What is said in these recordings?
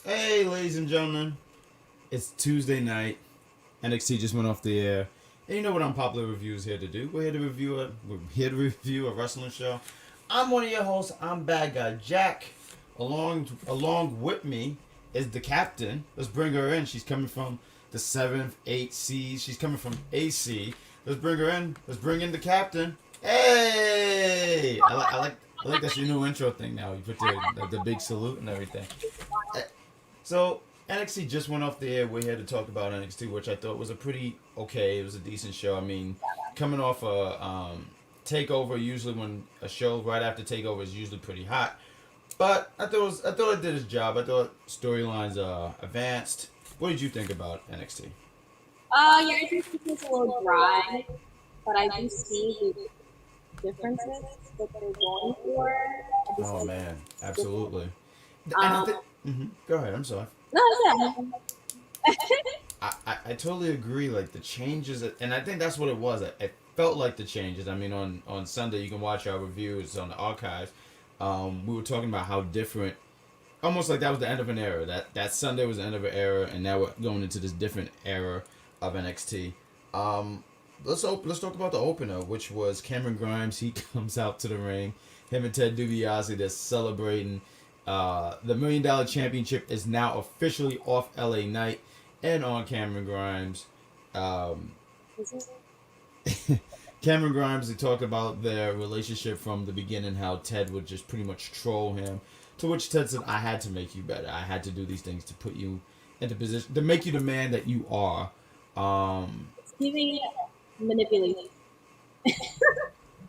Hey, ladies and gentlemen, it's Tuesday night. NXT just went off the air, and you know what Unpopular Review is here to do. We're here to review a wrestling show. I'm one of your hosts. I'm Badguy Jack. Along with me is the captain. Let's bring her in. She's coming from the 7th, 8th C's. She's coming from AC. Let's bring her in. Let's bring in the captain. Hey! I like that's your new intro thing now. You put the big salute and everything. So NXT just went off the air. We're here to talk about NXT, which I thought was a pretty okay. It was a decent show. I mean, coming off a Takeover, usually when a show right after Takeover is usually pretty hot. But I thought it did its job. I thought storylines advanced. What did you think about NXT? Yeah, I think it's a little dry, but I do see the differences that they're going for. Oh man, absolutely. And Go ahead. I'm sorry. No, yeah. I totally agree. Like the changes, and I think that's what it was. It felt like the changes. I mean, on Sunday you can watch our review. It's on the archives. We were talking about how different, almost like that was the end of an era. That Sunday was the end of an era, and now we're going into this different era of NXT. Let's talk about the opener, which was Cameron Grimes. He comes out to the ring. Him and Ted DiBiase, they're celebrating. The $1 Million Championship is now officially off LA Knight and on Cameron Grimes. Cameron Grimes, they talked about their relationship from the beginning, how Ted would just pretty much troll him. To which Ted said, I had to make you better. I had to do these things to put you into position, to make you the man that you are. It's giving manipulation.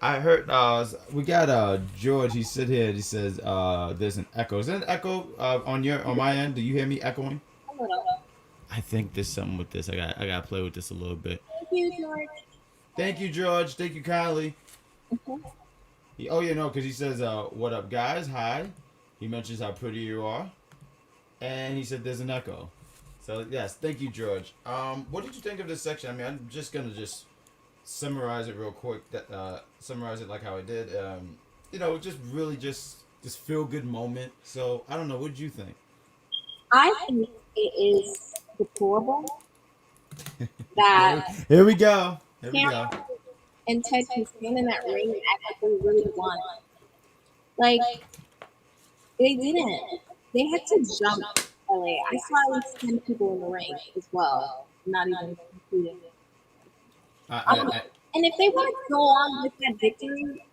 I heard we got George. He sit here. He says there's an echo. Is there an echo on my end? Do you hear me echoing? A little. I think there's something with this. I gotta play with this a little bit. Thank you, George. Thank you, George. Thank you, Kylie. Because he says, "What up, guys? Hi." He mentions how pretty you are, and he said there's an echo. So yes, thank you, George. What did you think of this section? I mean, I'm just gonna summarize it real quick. Summarize it like how I did. Just really just feel good moment. So I don't know. What did you think? I think it is deplorable that Here we go. Cameron and Ted can stand in that ring and act like they really won. Like they didn't. They had to jump LA. I saw at least 10 people in the ring as well, not even including. And if they want to go on with that victory,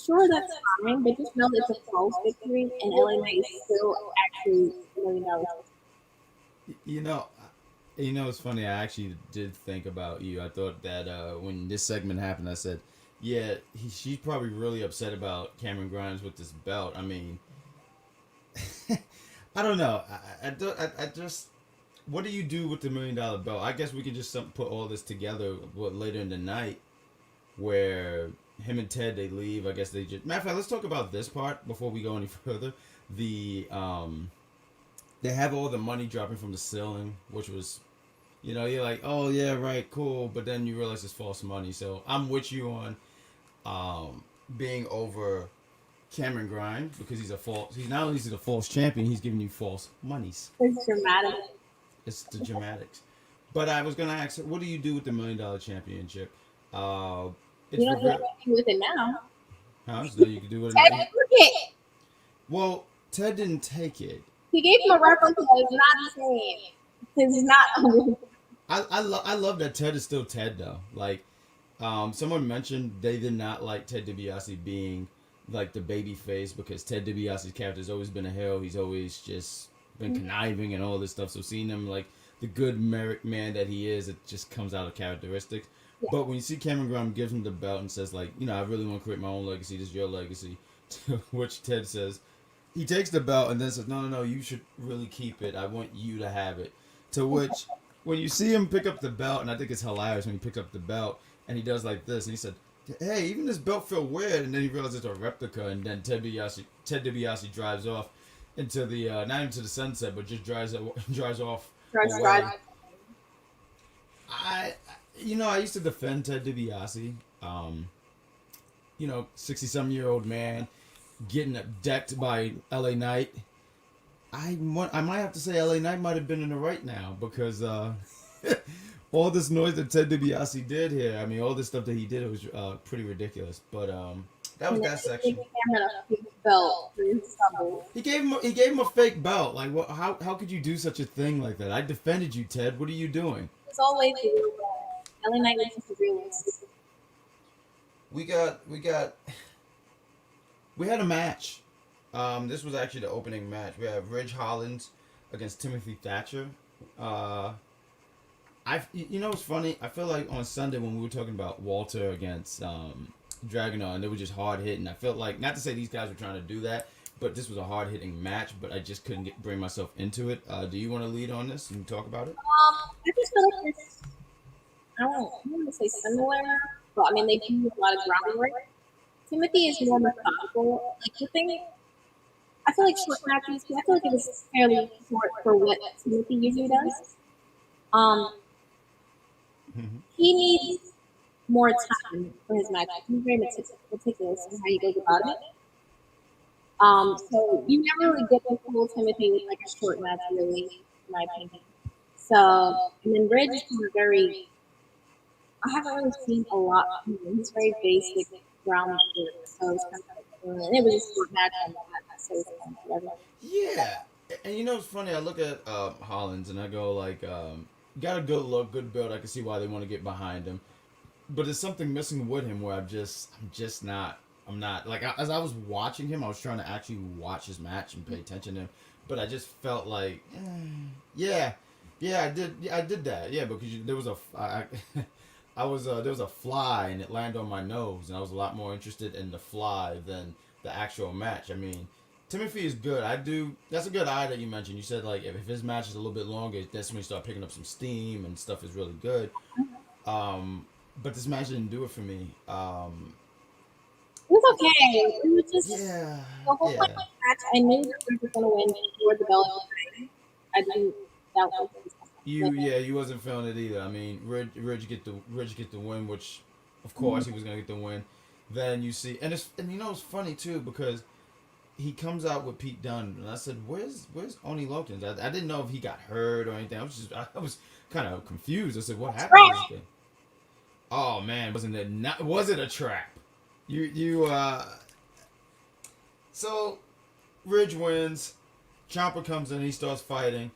sure, that's fine. But just know it's a false victory, and LA Knight is still actually $1 million. It's funny. I actually did think about you. I thought that when this segment happened, I said, yeah, she's probably really upset about Cameron Grimes with this belt. I mean, I don't know. I just, what do you do with the $1 million belt? I guess we could just put all this together later in the night where him and Ted, they leave. I guess they just, matter of fact, let's talk about this part before we go any further. They have all the money dropping from the ceiling, which was, you're like, oh yeah, right, cool, but then you realize it's false money. So I'm with you on being over Cameron Grimes because he's not only is he a false champion, he's giving you false monies. It's dramatic. It's the dramatics. But I was gonna ask, what do you do with the $1 Million Championship? You don't know what to do with it now. Huh? So you can do it. Ted took it. Well, Ted didn't take it. He gave him a reference that is not the same. Because he's not. I love that Ted is still Ted though. Like, someone mentioned they did not like Ted DiBiase being like the baby face because Ted DiBiase's character has always been a hero. He's always just been conniving and all this stuff. So seeing him like the good merit man that he is, it just comes out of characteristics. Yeah. But when you see Cameron Grimes gives him the belt and says like, I really want to create my own legacy. This is your legacy. To which Ted says, he takes the belt and then says, no, you should really keep it. I want you to have it. To which, when you see him pick up the belt, and I think it's hilarious when he picks up the belt and he does like this, and he said, hey, even this belt feel weird, and then he realizes it's a replica, and then Ted DiBiase drives off into the not into the sunset, but just drives off. Drives. I used to defend Ted DiBiase. 60-some-year-old man getting decked by LA Knight. I might have to say LA Knight might have been in the right now because all this noise that Ted DiBiase did here, I mean, all this stuff that he did, it was pretty ridiculous. But that was And then that they section. gave him a fake belt for his trouble. He gave him a fake belt. Like, what? How could you do such a thing like that? I defended you, Ted. What are you doing? It's always the real guy. LA Knight was just the realist. We had a match. This was actually the opening match. We have Ridge Holland against Timothy Thatcher. You know what's funny? I feel like on Sunday when we were talking about Walter against Dragunov, and they were just hard hitting. I felt like, not to say these guys were trying to do that, but this was a hard hitting match. But I just couldn't bring myself into it. Do you want to lead on this and talk about it? I just feel like it's, I don't want to say similar, but I mean, they do a lot of groundwork. Timothy is more methodical. Like, the thing, I feel like short matches, I feel like it was fairly short for what Timothy usually does. He needs more time for his matches. He's very meticulous in how he goes about it. So you never really get the full Timothy with like a short match, really, in my opinion. So, and then Ridge is kind of very, I haven't really seen a lot from him. He's very basic, ground work. So it's kind of like, and it was a short match on that, so it's kind of whatever. Yeah, and you know it's funny. I look at Hollins and I go like, got a good look, good build. I can see why they want to get behind him, but there's something missing with him where I'm just not. I'm not like as I was watching him, I was trying to actually watch his match and pay attention to him, but I just felt like, yeah, I did that, yeah, because there was there was a fly and it landed on my nose, and I was a lot more interested in the fly than the actual match. I mean, Timothy is good. That's a good eye that you mentioned. You said like if his match is a little bit longer, that's when you start picking up some steam and stuff is really good. But this match didn't do it for me. It was okay. It was just Yeah, the whole point of the match. I knew that we were going to win before the bell. I didn't doubt it. you wasn't feeling it either. I mean, Ridge get the win, which of course he was gonna get the win. Then you see, and you know it's funny too because he comes out with Pete Dunne, and I said, "Where's Oni Locans?" I didn't know if he got hurt or anything. I was kind of confused. I said, "What happened to this thing?" Oh man, was it a trap? So Ridge wins. Ciampa comes in, he starts fighting.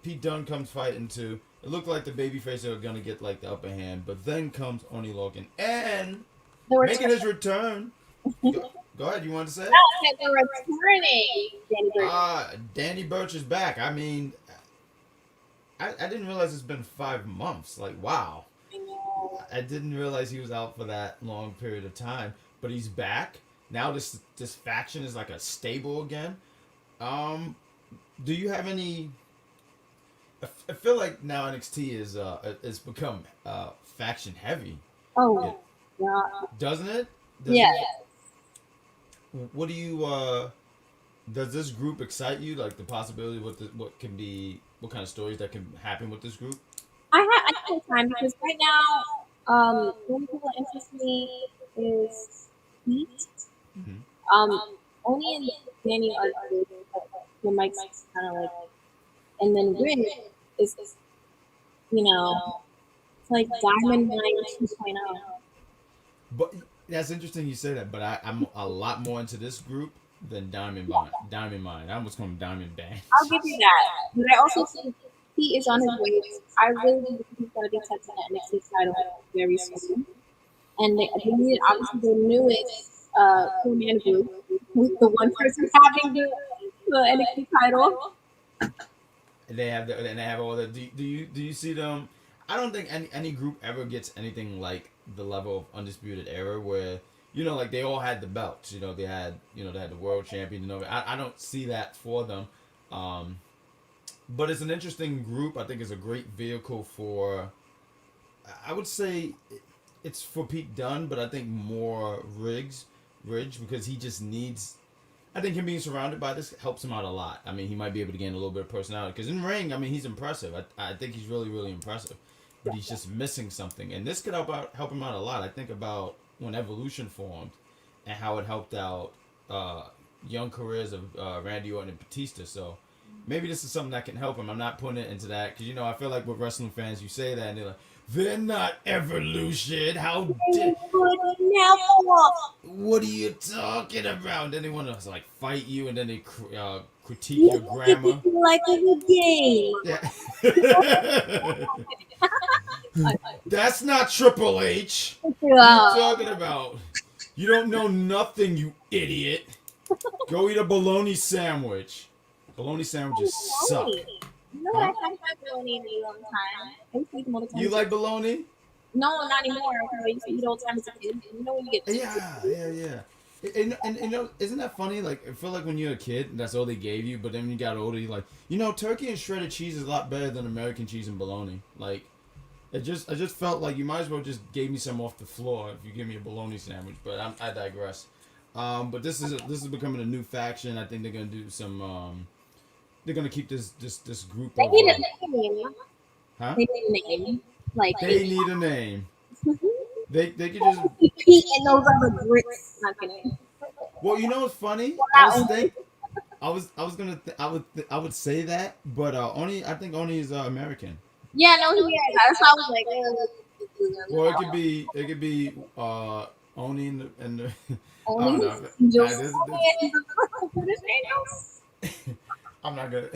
Pete Dunne comes fighting too. It looked like the babyface are gonna get like the upper hand, but then comes Oni Logan and making his return. Go ahead, you want to say it? They're returning. Danny Burch. Danny Burch is back. I mean, I didn't realize it's been 5 months. Like, wow. I didn't realize he was out for that long period of time, but he's back. Now this faction is like a stable again. Do you have any? I feel like now NXT is become faction heavy. Oh, yeah. Doesn't it? Yeah. What do you? Does this group excite you? Like the possibility what kind of stories that can happen with this group? I have time because right now, the only people that interest me is Pete. Only in Danny are good, but the mic's kind of like, and then Ridge is, it's like Diamond Mine 2.0. But that's interesting you say that. But I'm a lot more into this group than Diamond Mine. Diamond Mine. I almost call him Diamond Band. I'll give you that. But I also think he is on his way. I really think he's going to be touching the NXT title very soon. And they need obviously the newest two-man group with the one person having the NXT title. And they have all the. Do you see them? I don't think any group ever gets anything like the level of Undisputed Era where like they all had the belts. They had the world champion. I don't see that for them. But it's an interesting group. I think it's a great vehicle for. I would say it's for Pete Dunne, but I think more Ridge because he just needs. I think him being surrounded by this helps him out a lot. I mean, he might be able to gain a little bit of personality because in ring, I mean, he's impressive. I think he's really, really impressive, but he's just missing something, and this could help him out a lot. I think about when Evolution formed and how it helped out young careers of Randy Orton and Batista. So maybe this is something that can help him. I'm not putting it into that because I feel like with wrestling fans, you say that and they're like, they're not evolution. How dare? What are you talking about? Then they want to like fight you, and then they critique your grammar. Like a game. Yeah. That's not Triple H. What are you talking about? You don't know nothing, you idiot. Go eat a bologna sandwich. Bologna sandwiches suck. You know what? I haven't had bologna in a long time. I used to eat them all the time. You like bologna? No, not anymore. I used to eat all the time as a kid. You know when you get Yeah. And isn't that funny? Like, I feel like when you're a kid, that's all they gave you. But then when you got older, you're like, turkey and shredded cheese is a lot better than American cheese and bologna. Like, I just felt like you might as well just gave me some off the floor if you give me a bologna sandwich. But I digress. But this is becoming a new faction. I think they're gonna do some. They're gonna keep this group. They need a name. Huh? They need a name. Like they need a name. They could just. Pete and those other bricks. Not kidding. Well, you know what's funny? I would say that, but I think Oni is American. Yeah, no, he is. That's why I was like, well, it could be Oni and the Oni. I'm not gonna.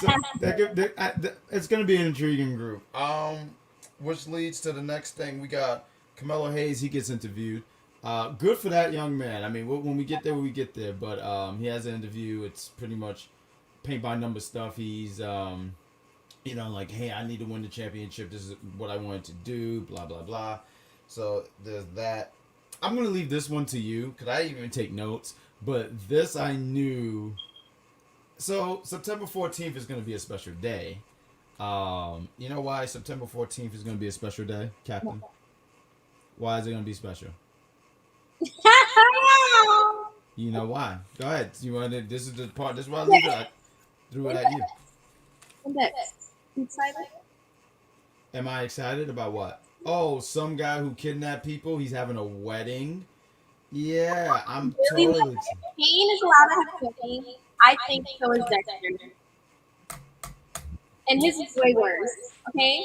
So it's gonna be an intriguing group. Which leads to the next thing. We got Carmelo Hayes. He gets interviewed. Good for that young man. I mean, when we get there, we get there. But he has an interview. It's pretty much paint by number stuff. He's like, hey, I need to win the championship. This is what I wanted to do. Blah blah blah. So there's that. I'm gonna leave this one to you because I didn't even take notes. But this I knew. So September 14th is gonna be a special day. You know why September 14th is gonna be a special day, Captain? Why is it gonna be special? You know why? Go ahead. You want to? This is the part. This is why I leave it. I threw it at you. Excited? Am I excited about what? Oh, some guy who kidnapped people. He's having a wedding. Yeah, I'm totally excited. Kane is allowed to have cooking. I think so is Dexter. And his is way worse. Okay?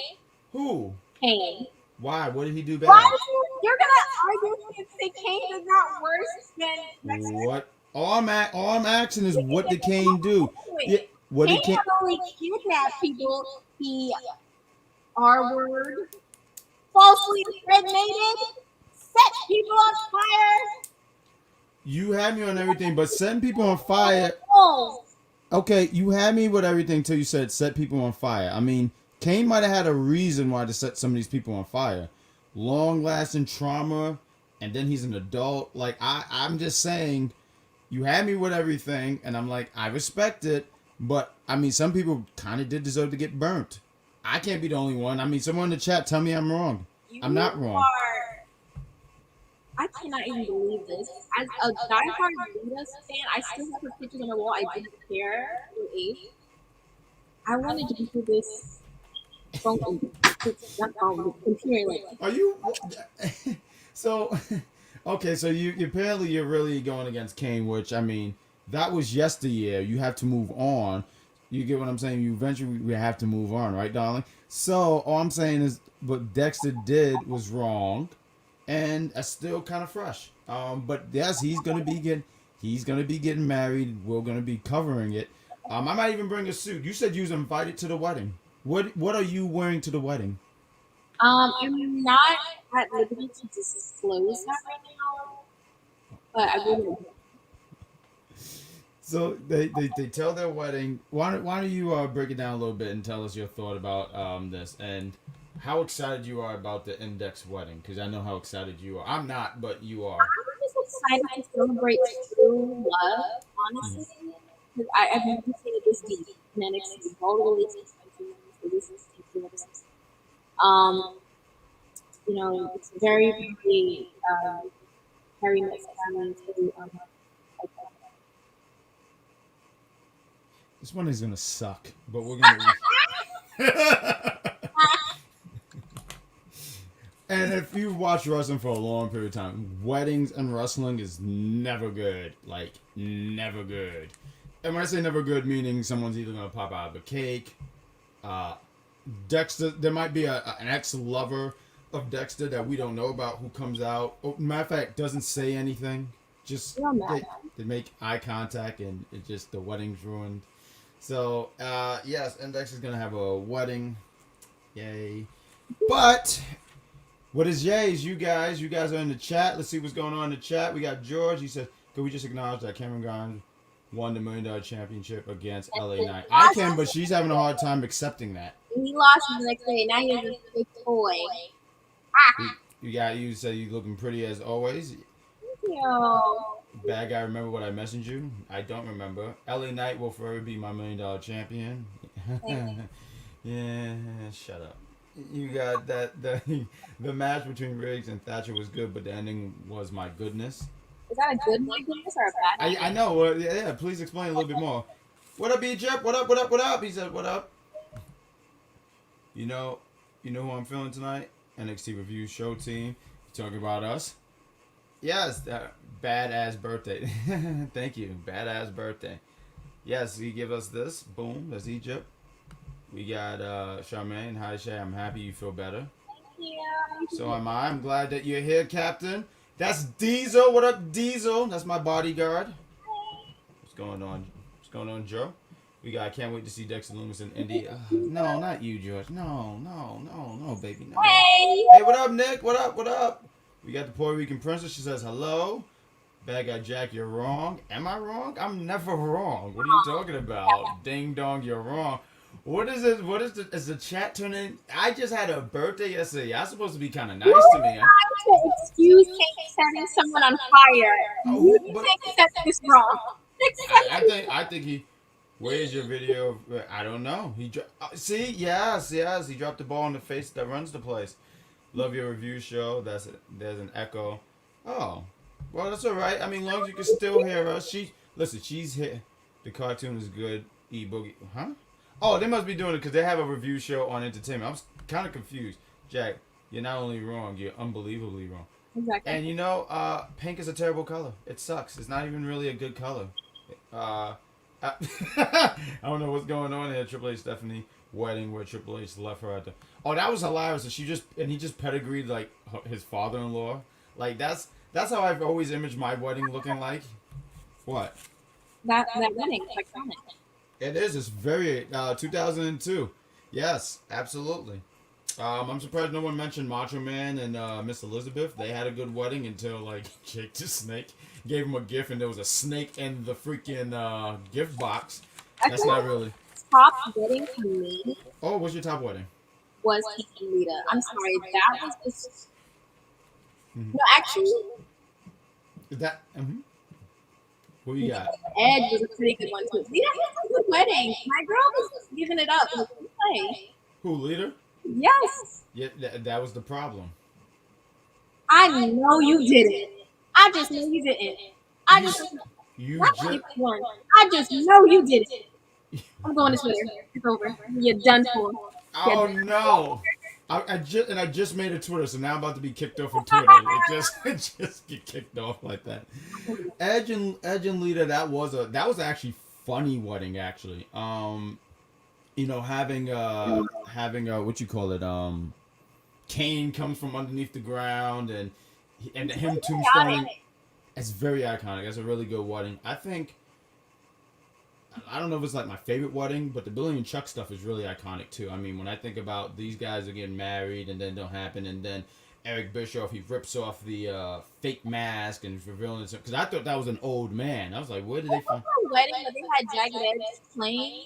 Who? Kane. Why? What did he do bad? Why? You're gonna argue and say Kane is not worse than Dexter? What? All I'm asking is what did Kane do? Yeah, what did Kane not only kidnap people, he R-word, falsely impregnated, set people on fire. You had me on everything, but setting people on fire. Oh. Okay, you had me with everything till you said set people on fire. I mean, Kane might have had a reason why to set some of these people on fire. Long-lasting trauma, and then he's an adult. Like, I'm just saying, you had me with everything, and I'm like, I respect it, but, I mean, some people kind of did deserve to get burnt. I can't be the only one. I mean, someone in the chat, tell me I'm wrong. I'm not wrong. I cannot even believe this. As a diehard Adidas fan, I still have her pictures on the wall. I didn't care. I wanted to do this phone, computer. Like, are you? So, okay. So you apparently you're really going against Kane, which I mean that was yesteryear. You have to move on. You get what I'm saying? You eventually have to move on, right, darling? So all I'm saying is what Dexter did was wrong. And it's still kind of fresh. But yes, he's gonna be getting married. We're gonna be covering it. I might even bring a suit. You said you was invited to the wedding. What are you wearing to the wedding? I'm not at liberty to disclose that right now, but I will. So they tell their wedding. Why don't you break it down a little bit and tell us your thought about this and how excited you are about the Index wedding? Because I know how excited you are. I'm not, but you are. I'm just excited to celebrate true love, honestly. Because I've never seen it this deep in NXT. All the relationships it's very, very Harry Met family to This one is gonna suck, but we're gonna. And if you've watched wrestling for a long period of time, weddings and wrestling is never good. Like, never good. And when I say never good, meaning someone's either gonna pop out of a cake. Dexter, there might be an ex-lover of Dexter that we don't know about who comes out. Oh, matter of fact, doesn't say anything. Just they make eye contact and it just the wedding's ruined. So yes, and Dexter's gonna have a wedding. Yay! But what is yay's? You guys are in the chat. Let's see what's going on in the chat. We got George. He says, "Could we just acknowledge that Cameron Grimes won the $1 Million Championship against LA Knight?" I can, but she's having a hard time accepting that. He lost the next day. Now he's a big toy. You said you looking pretty as always. Thank you. Bad guy, remember what I messaged you? I don't remember. LA Knight will forever be my $1 Million champion. Yeah, shut up. You got that the match between Riggs and Thatcher was good, but the ending was my goodness. Is that a good my goodness or a bad? I know. Yeah. Please explain a little bit more. What up, Egypt? What up? What up? What up? He said, "What up?" You know who I'm feeling tonight? NXT Review Show team. You talking about us? Yes, badass birthday. Thank you, badass birthday. Yes, he give us this. Boom, that's Egypt. We got Charmaine. Hi, Shay. I'm happy you feel better. Thank you. So am I. I'm glad that you're here, Captain. That's Diesel. What up, Diesel? That's my bodyguard. What's going on? What's going on, Joe? We got. Can't wait to see Dexter Lumis in Indy. No, not you, George. No, baby. No. Hey, what up, Nick? What up? What up? We got the Puerto Rican princess. She says hello. Badguy Jack, you're wrong. Am I wrong? I'm never wrong. What are you talking about? Ding dong, you're wrong. What is it? Is the chat turning? I just had a birthday yesterday. Y'all supposed to be kind of nice to me. Excuse me setting someone on fire. You think that this wrong. I think he. Where's your video? I don't know. See, yes. He dropped the ball in the face that runs the place. Love your review show. There's an echo. Oh, well, that's all right. I mean, as long as you can still hear us. She's here. The cartoon is good. E-boogie, huh? Oh, they must be doing it because they have a review show on entertainment. I was kind of confused. Jack, you're not only wrong, you're unbelievably wrong. Exactly. And pink is a terrible color. It sucks. It's not even really a good color. I don't know what's going on here. Triple H Stephanie wedding where Triple H left her at the. Oh, that was hilarious. And he just pedigreed like his father-in-law. Like that's how I've always imaged my wedding looking like. What? That wedding, like on it. It is. It's very 2002. Yes, absolutely. I'm surprised no one mentioned Macho Man and Miss Elizabeth. They had a good wedding until like Jake the Snake gave him a gift and there was a snake in the freaking gift box. That's not really. Top wedding for me. Oh, what's your top wedding? Was Keith Lita. I'm sorry, that was just. Mm-hmm. No, actually. That. Mm-hmm. Who you got? Edge was a pretty good one too. Lita had a good wedding. My girl was giving it up. Like, play. Who, Lita? Yes. Yeah, that was the problem. I know you didn't. I just know you didn't. I just know you didn't. I'm going to Twitter. It's over. You're done for. Oh no! I just made a Twitter, so now I'm about to be kicked off of Twitter. It just get kicked off like that. Edge and Lita, that was actually funny wedding actually. Having what you call it, Kane comes from underneath the ground and him tombstoning. It's very iconic. That's a really good wedding. I don't know if it's like my favorite wedding, but the Billy and Chuck stuff is really iconic too. I mean, when I think about these guys are getting married and then don't happen, and then Eric Bischoff, he rips off the fake mask and revealing it, because I thought that was an old man. I was like, where did they find? A wedding where they had Jagged Edge playing,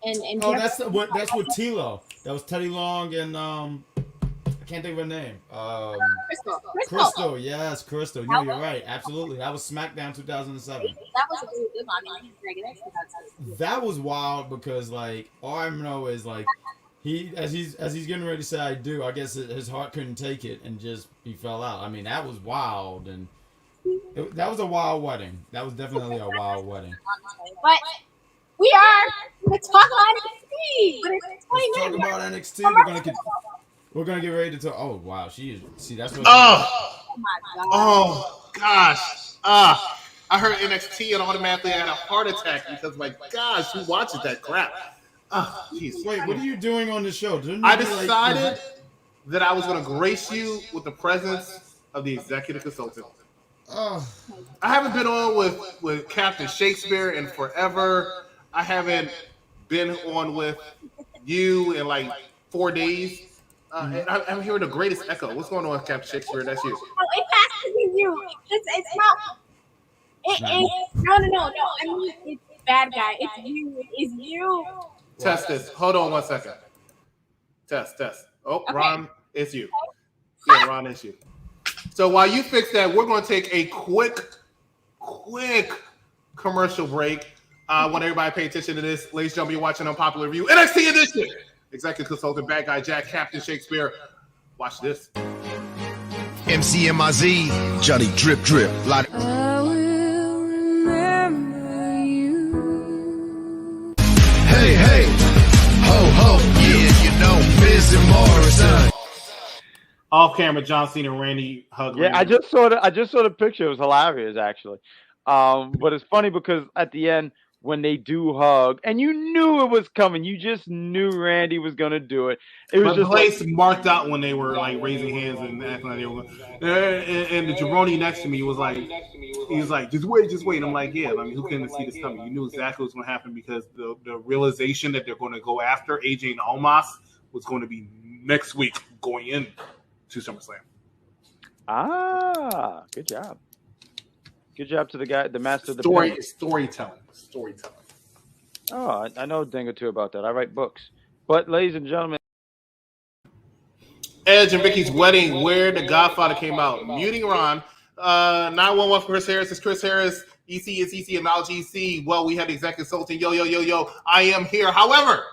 and that's with Tilo. That was Teddy Long and I can't think of her name. Crystal. Yes, Crystal. No, you're right. Absolutely. That was SmackDown 2007. That was a really good one. I mean, that was wild because like all I know is like as he's getting ready to say I do. I guess his heart couldn't take it and he fell out. I mean, that was wild and that was a wild wedding. That was definitely a wild wedding. But we are going to talk about NXT. Let's talk about NXT. We're gonna get ready to talk. Oh wow, that's what. Oh my God. Oh gosh. I heard NXT and automatically I had a heart attack because, my gosh, who watches that crap? Oh, jeez. Wait, what are you doing on the show? I decided that I was going to grace you with the presence of the executive consultant. Oh. I haven't been on with Captain Shayspeare in forever. I haven't been on with you in like 4 days. I'm hearing the greatest echo. What's going on with Captain Shayspeare? That's you. Oh, it has to be you. It's not. No. I mean, it's bad guy. It's you. It's you. Test this. Hold on 1 second. Test. Oh, okay. Ron, it's you. Yeah, Ron, it's you. So while you fix that, we're going to take a quick commercial break. I want everybody to pay attention to this. Ladies and gentlemen, you're watching Unpopular Review, NXT Edition. Executive Consultant, Badguy Jack, Captain Shayspeare. Watch this. MCMIZ, Johnny Drip. I will remember you. Hey, ho, yeah, you know, Miz and Morrison. Off camera, John Cena and Randy hug. Yeah, Randy. I just saw the picture. It was hilarious, actually. But it's funny because at the end, when they do hug, and you knew it was coming, you just knew Randy was gonna do it. It was just place marked out when they were like raising hands and acting like they were. And the jabroni next to me was like, just wait. I'm like, yeah. I mean, who couldn't see this coming? You knew exactly what's going to happen because the realization that they're going to go after AJ and Omos was going to be next week going in to SummerSlam. Good job. Good job to the guy, the master of the storytelling. Oh, I know a thing or two about that. I write books. But, ladies and gentlemen, Edge and Vicky's wedding, where the Godfather came out, muting Ron. 911 for Chris Harris. It's Chris Harris. EC is EC, acknowledge EC. Well, we had the executive consultant. Yo. I am here. However,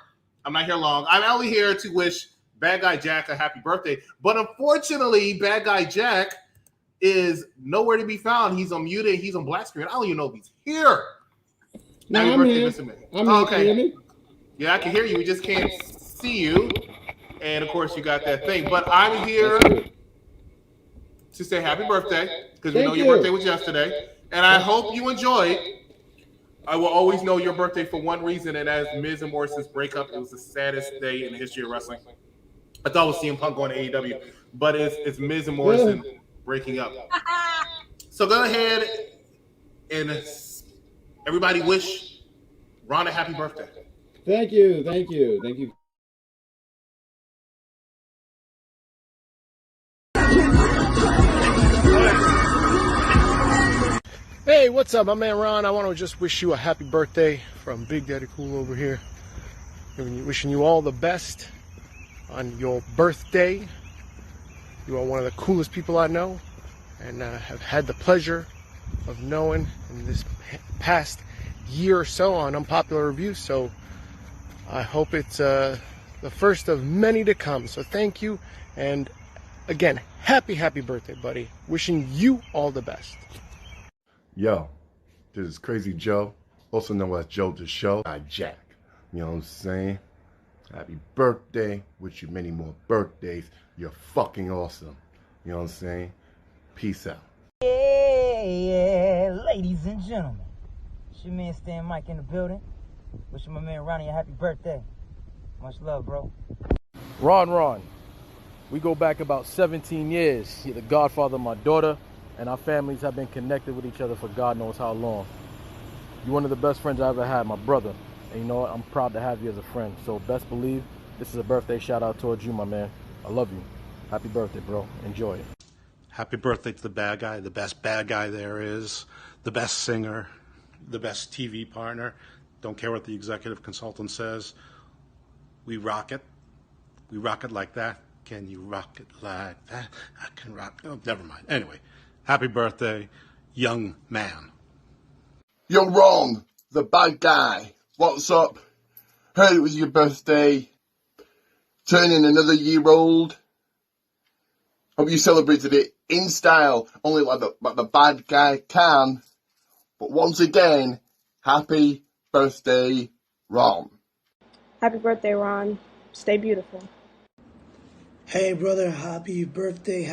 I'm not here long. I'm only here to wish Badguy Jack a happy birthday. But unfortunately, Badguy Jack is nowhere to be found. He's on muted. He's on black screen. I don't even know if he's here. No, I'm here. Okay. Yeah, I can hear you. We just can't see you. And, of course, you got that thing. But I'm here to say happy birthday because we know your birthday was yesterday. And I hope you enjoyed. I will always know your birthday for one reason, and that is Miz and Morrison's breakup. It was the saddest day in the history of wrestling. I thought it was CM Punk going to AEW, but it's Miz and Morrison breaking up. So go ahead and everybody wish Ron a happy birthday. Thank you. Hey, what's up, my man Ron? I want to just wish you a happy birthday from Big Daddy Cool over here. Wishing you all the best on your birthday. You are one of the coolest people I know, and have had the pleasure of knowing in this past year or so on Unpopular Review. So I hope it's the first of many to come. So thank you, and again, happy birthday, buddy. Wishing you all the best. Yo, this is Crazy Joe, also known as Joe the Show. Jack. You know what I'm saying? Happy birthday. Wish you many more birthdays. You're fucking awesome. You know what I'm saying? Peace out. Yeah, ladies and gentlemen. It's your man Stan Mike in the building. Wishing my man Ronnie a happy birthday. Much love, bro. Ron. We go back about 17 years. You're the godfather of my daughter, and our families have been connected with each other for God knows how long. You're one of the best friends I ever had, my brother. And you know what? I'm proud to have you as a friend. So best believe this is a birthday shout out towards you, my man. I love you. Happy birthday, bro. Enjoy it. Happy birthday to the bad guy, the best bad guy there is, the best singer, the best TV partner. Don't care what the executive consultant says. We rock it. We rock it like that. Can you rock it like that? I can rock. Oh, never mind. Anyway, happy birthday, young man. You're wrong. The bad guy. What's up? Heard it was your birthday. Turning another year old. Hope you celebrated it in style, only like the bad guy can. But once again, happy birthday, Ron. Happy birthday, Ron. Stay beautiful. Hey brother, happy birthday,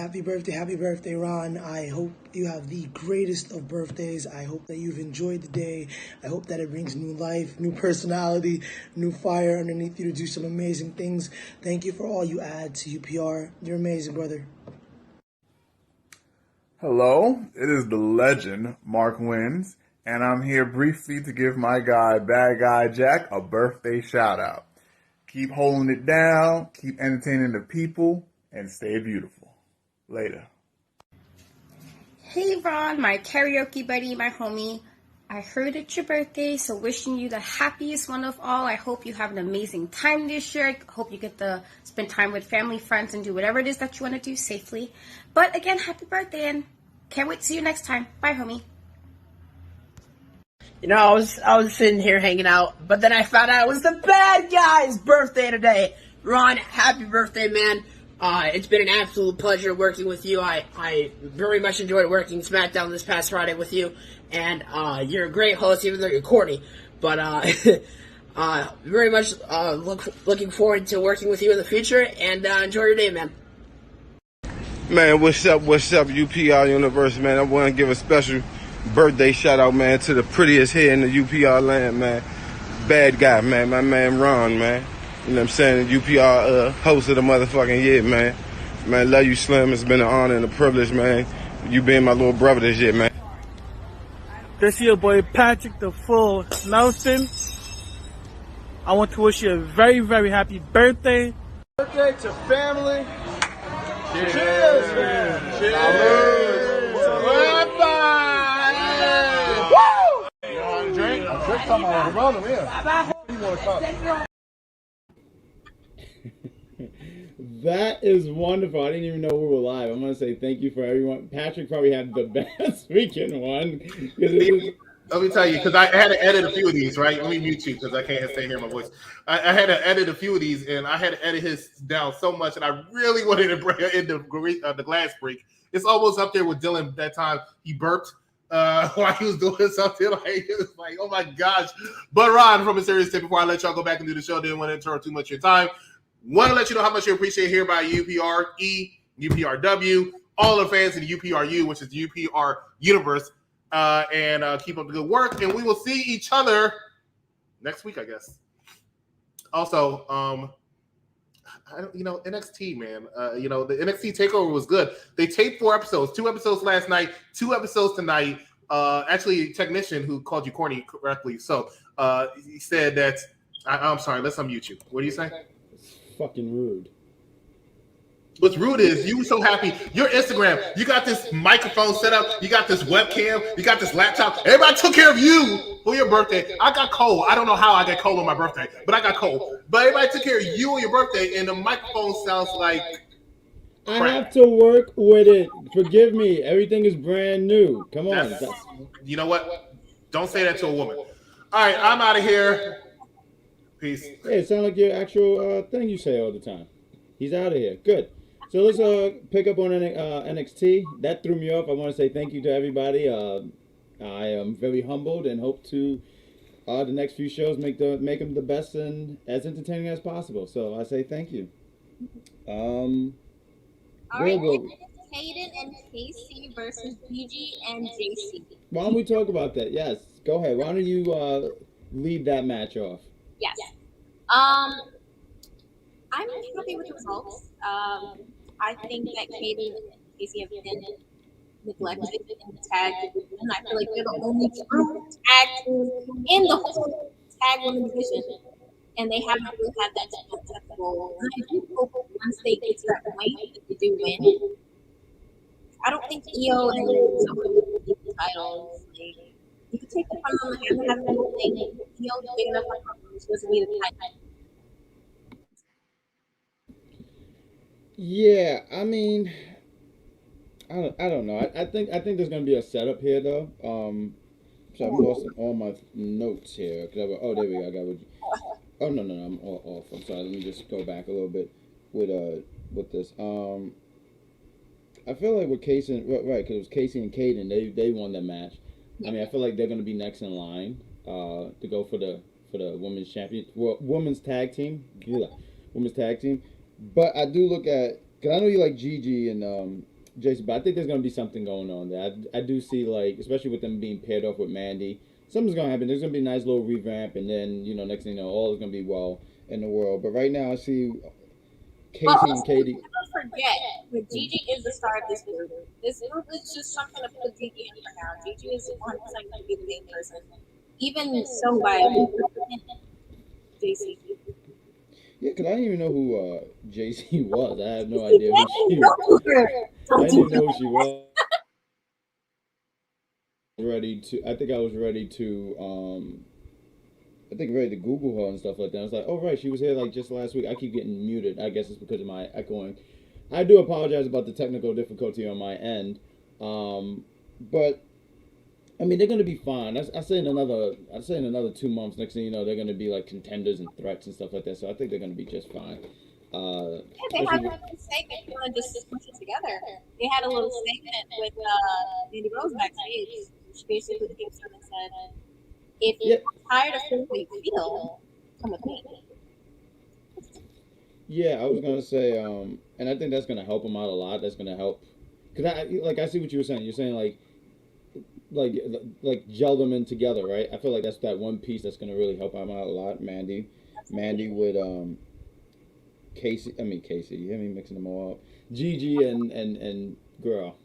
Ron. I hope you have the greatest of birthdays. I hope that you've enjoyed the day. I hope that it brings new life, new personality, new fire underneath you to do some amazing things. Thank you for all you add to UPR. You're amazing, brother. Hello, it is the legend, Mark Wins, and I'm here briefly to give my guy, Badguy Jack, a birthday shout out. Keep holding it down, keep entertaining the people, and stay beautiful. Later. Hey Ron, my karaoke buddy, my homie. I heard it's your birthday, so wishing you the happiest one of all. I hope you have an amazing time this year. I hope you get to spend time with family, friends, and do whatever it is that you want to do safely. But again, happy birthday, and can't wait to see you next time. Bye, homie. You know, I was sitting here hanging out, but then I found out it was the bad guy's birthday today. Ron, happy birthday, man. It's been an absolute pleasure working with you. I very much enjoyed working SmackDown this past Friday with you, and you're a great host, even though you're corny. But very much looking forward to working with you in the future, and enjoy your day, man. Man, what's up, UPR Universe, man. I want to give a special birthday shout out, man, to the prettiest head in the UPR land, man. Bad guy, man, my man Ron, man. You know what I'm saying? UPR host of the motherfucking year, man. Man, love you, Slim. It's been an honor and a privilege, man. You being my little brother this year, man. This your boy Patrick the Full Nelson. I want to wish you a very, very happy birthday. Birthday to family. Cheers. Cheers, man. Cheers. Woo! You want a drink? A drink? Come on, brother, yeah. You want to talk? That is wonderful. I didn't even know we were live. I'm going to say thank you for everyone. Patrick probably had the best weekend one. Let me tell you, because I had to edit a few of these, right? Let me mute you because I can't stay hearing my voice. I had to edit a few of these, and I had to edit his down so much, and I really wanted to bring in the glass break. It's almost up there with Dylan that time he burped while he was doing something. Like, it was like, oh my gosh. But Ron, from a serious tip, before I let y'all go back and do the show, didn't want to interrupt too much of your time. Want to let you know how much you appreciate here by UPRE, UPRW, all the fans in the UPRU, which is the UPR Universe, and keep up the good work. And we will see each other next week, I guess. Also, NXT, man. The NXT Takeover was good. They taped 4 episodes, 2 episodes last night, 2 episodes tonight. Actually, a technician who called you corny correctly. So he said that. I'm sorry. Let's unmute you. What do you say? Fucking rude. What's rude is you so happy. Your Instagram, you got this microphone set up, you got this webcam, you got this laptop. Everybody took care of you for your birthday. I got cold. I don't know how I got cold on my birthday, but I got cold. But everybody took care of you on your birthday, and the microphone sounds like crap. I have to work with it. Forgive me. Everything is brand new. Come on. You know what? Don't say that to a woman. All right, I'm out of here. Peace. Hey, it sounds like your actual thing you say all the time. He's out of here. Good. So let's pick up on NXT. That threw me off. I want to say thank you to everybody. I am very humbled and hope to the next few shows make them the best and as entertaining as possible. So I say thank you. All right, Hayden and Casey versus BG and JC. Why don't we talk about that? Yes, go ahead. Why don't you lead that match off? Yes. I'm happy with the results. I think that Katie and Casey have been neglected in the tag division. I feel like they're the only true tag team in the whole tag women division, and they haven't really had that successful. And I do hope once they get to that point that they do win. I don't think EO and the titles. Like, you could take the fun on the hand and have the whole thing. EO's big enough for she doesn't need a title. Yeah, I mean, I don't know. I think there's gonna be a setup here though. So I've lost all my notes here. There we go. I got what. Oh no, I'm all off. I'm sorry. Let me just go back a little bit with this. I feel like with Casey, right? Because it was Casey and Caden. They won that match. I mean, I feel like they're gonna be next in line to go for the women's champion, women's tag team. Yeah, women's tag team. But I do look at Cause I know you like Gigi and Jason, but I think there's gonna be something going on there. I do see like, especially with them being paired off with Mandy, something's gonna happen. There's gonna be a nice little revamp, and then next thing you know, all is gonna be well in the world. But right now, I see Casey But and also, Katie. don't forget that Gigi is the star of this group. This group is just something to put Gigi in for now. Gigi is 100% going to be the main person. Even so, by JC. Yeah, cause I didn't even know who JC was. I have no idea who she was. I didn't even know who she was. Ready to? I think I was ready to. I think ready to Google her and stuff like that. I was like, oh right, she was here like just last week. I keep getting muted. I guess it's because of my echoing. I do apologize about the technical difficulty on my end, but I mean they're gonna be fine. I say in another 2 months. Next thing you know, they're gonna be like contenders and threats and stuff like that. So I think they're gonna be just fine. Yeah, they had a little segment. If you want to just push it together, they had a little segment with Mandy Rose backstage. She basically came to them and said, "If you're tired of feeling what you feel, come with me." Yeah, I was gonna say, and I think that's gonna help them out a lot. That's gonna help, cause I see what you were saying. You're saying like like gel them in together, right? I feel like that's that one piece that's gonna really help them out a lot. Mandy with Casey. I mean Casey. You hear me mixing them all up? Gigi and girl.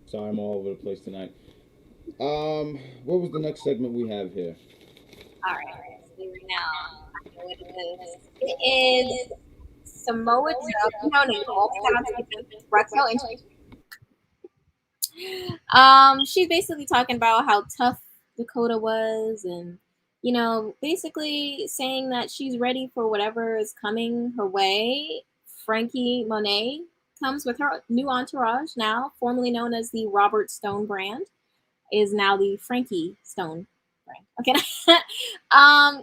Sorry, I'm all over the place tonight. What was the next segment we have here? All right, so right now, I know what it is. It is Samoa Joe. No, no, all Raquel she's basically talking about how tough Dakota was, and basically saying that she's ready for whatever is coming her way. Frankie Monet comes with her new entourage now, formerly known as the Robert Stone brand, is now the Frankie Stone brand. Okay.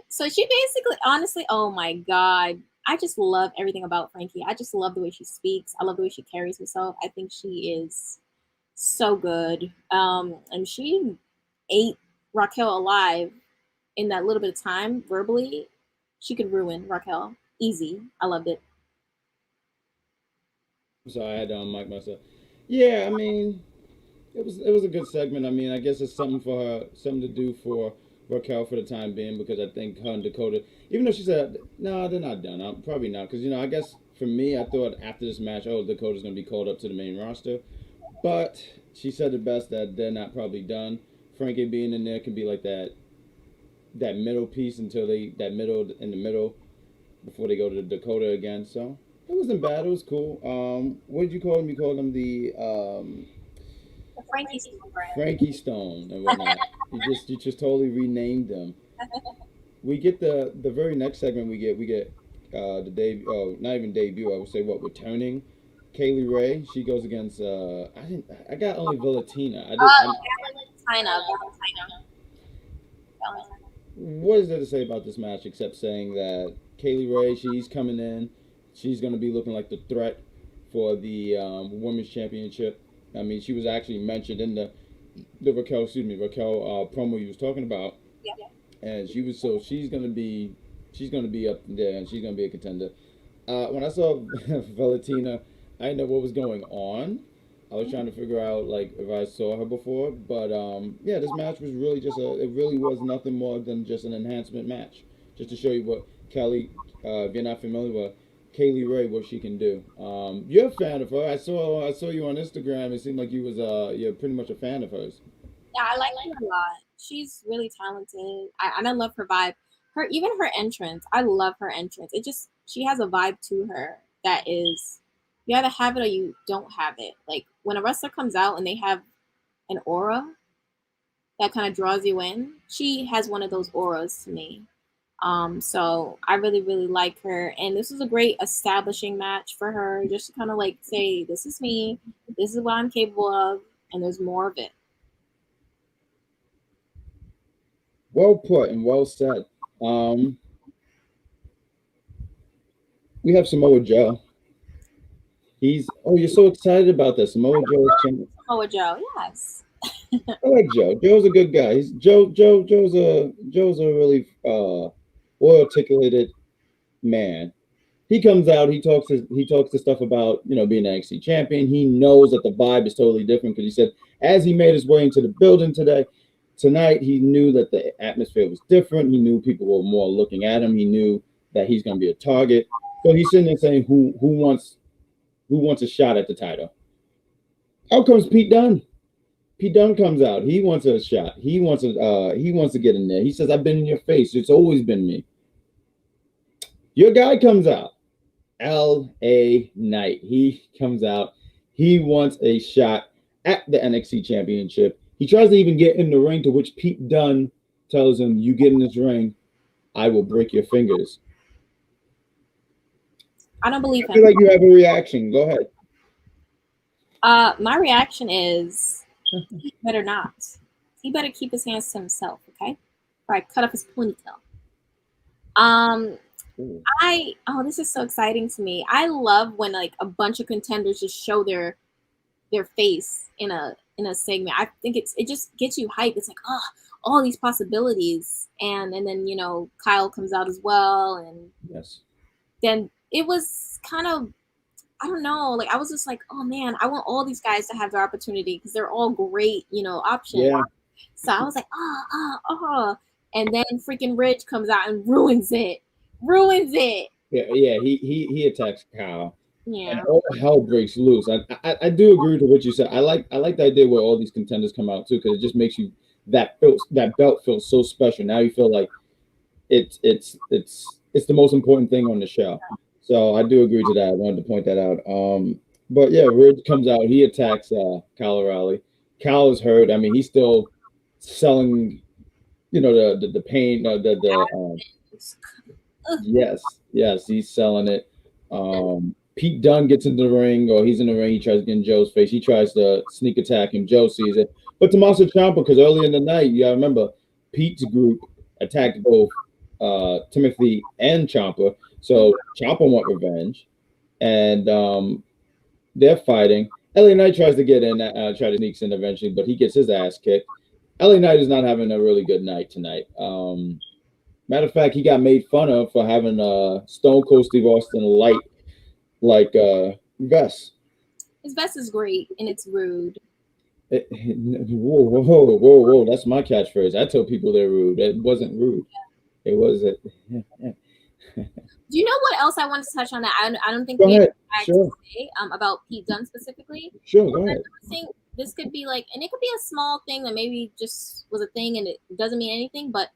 So she basically, honestly, oh my god, I just love everything about Frankie. I just love the way she speaks. I love the way she carries herself. I think she is so good. And she ate Raquel alive in that little bit of time verbally. She could ruin Raquel easy. I loved it. So I had to mic myself. Yeah, I mean, it was a good segment. I mean, I guess it's something for her, something to do for Raquel for the time being, because I think her and Dakota, even though she said no, they're not done. Probably not, because I guess for me, I thought after this match, oh, Dakota's gonna be called up to the main roster, but she said it best that they're not probably done. Frankie being in there can be like that middle piece until that middle in the middle before they go to Dakota again. So it wasn't bad. It was cool. What did you call them? You called them the Frankie Stone brand. Frankie Stone and whatnot. you just totally renamed them. We get the very next segment. We get the debut. Oh, not even debut. I would say returning. Kaylee Ray. She goes against. I got only Valentina. Valentina. What is there to say about this match except saying that Kaylee Ray, she's coming in. She's going to be looking like the threat for the women's championship. I mean, she was actually mentioned in the Raquel promo you was talking about. Yeah. And she's going to be up there, and she's going to be a contender. When I saw Valentina, I didn't know what was going on. I was trying to figure out like if I saw her before, but yeah, this match was really it really was nothing more than just an enhancement match, just to show you what Kelly, if you're not familiar with Kaylee Ray, what she can do. You're a fan of her. I saw you on Instagram. It seemed like you're pretty much a fan of hers. Yeah, I like her a lot. She's really talented. And I love her vibe. Even her entrance. I love her entrance. She has a vibe to her that is, you either have it or you don't have it. Like when a wrestler comes out and they have an aura that kind of draws you in, she has one of those auras to me. So I really, really like her. And this was a great establishing match for her, just to kind of like say, this is me, this is what I'm capable of, and there's more of it. Well put and well said. We have Samoa Joe. You're so excited about this. Samoa Joe, yes. I like Joe. Joe's a good guy. Joe's a really well articulated man. He comes out. He talks to stuff about being an NXT champion. He knows that the vibe is totally different because he said as he made his way into the building tonight, he knew that the atmosphere was different. He knew people were more looking at him. He knew that he's going to be a target. So he's sitting there saying, "Who wants a shot at the title?" Out comes Pete Dunne. Pete Dunne comes out. He wants a shot. He wants to get in there. He says, "I've been in your face. It's always been me." Your guy comes out. LA Knight. He comes out. He wants a shot at the NXT Championship. He tries to even get in the ring, to which Pete Dunne tells him, "You get in this ring, I will break your fingers." I don't believe him. I feel like you have a reaction. Go ahead. My reaction is he better not. He better keep his hands to himself, okay? Or I cut off his ponytail. This is so exciting to me. I love when like a bunch of contenders just show their face in a segment. I think it just gets you hyped. It's like, all these possibilities. And then Kyle comes out as well, and yes. Then it was kind of, I don't know, like I was just like, oh man, I want all these guys to have their opportunity because they're all great, options. Yeah. So I was like, and then freaking Ridge comes out and ruins it. Yeah. He attacks Kyle. Yeah. And all hell breaks loose. I do agree with what you said. I like the idea where all these contenders come out too, because it just makes you that belt feels so special. Now you feel like it's the most important thing on the show. So I do agree to that. I wanted to point that out. But yeah, Ridge comes out. He attacks Kyle O'Reilly. Kyle is hurt. I mean, he's still selling, the pain. Yes, he's selling it. Pete Dunne gets into the ring, or he's in the ring. He tries to get in Joe's face. He tries to sneak attack him. Joe sees it. But Tommaso Ciampa, because early in the night, you gotta remember, Pete's group attacked both Timothy and Ciampa. So Ciampa want revenge, and they're fighting. LA Knight tries to get in, try to sneak in eventually, but he gets his ass kicked. LA Knight is not having a really good night tonight. Matter of fact, he got made fun of for having Stone Cold Steve Austin like vest. His vest is great and it's rude. Whoa! That's my catchphrase. I tell people they're rude. It wasn't rude. It wasn't. Do you know what else I wanted to touch on that? I don't think Go we ahead. had Sure. to say about Pete Dunne specifically. Sure, go ahead. I think this could be like, and it could be a small thing that maybe just was a thing and it doesn't mean anything, but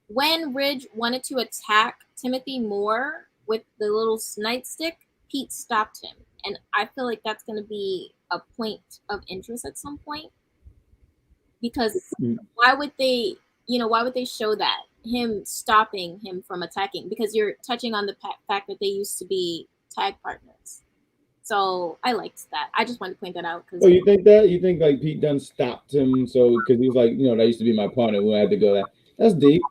when Ridge wanted to attack Timothy Moore with the little nightstick, Pete stopped him. And I feel like that's going to be a point of interest at some point. Because why would they show that? Him stopping him from attacking? Because you're touching on the fact that they used to be tag partners. So I liked that. I just wanted to point that out. Oh, you think that? You think like Pete Dunne stopped him because he was like, that used to be my partner who had to go that. That's deep.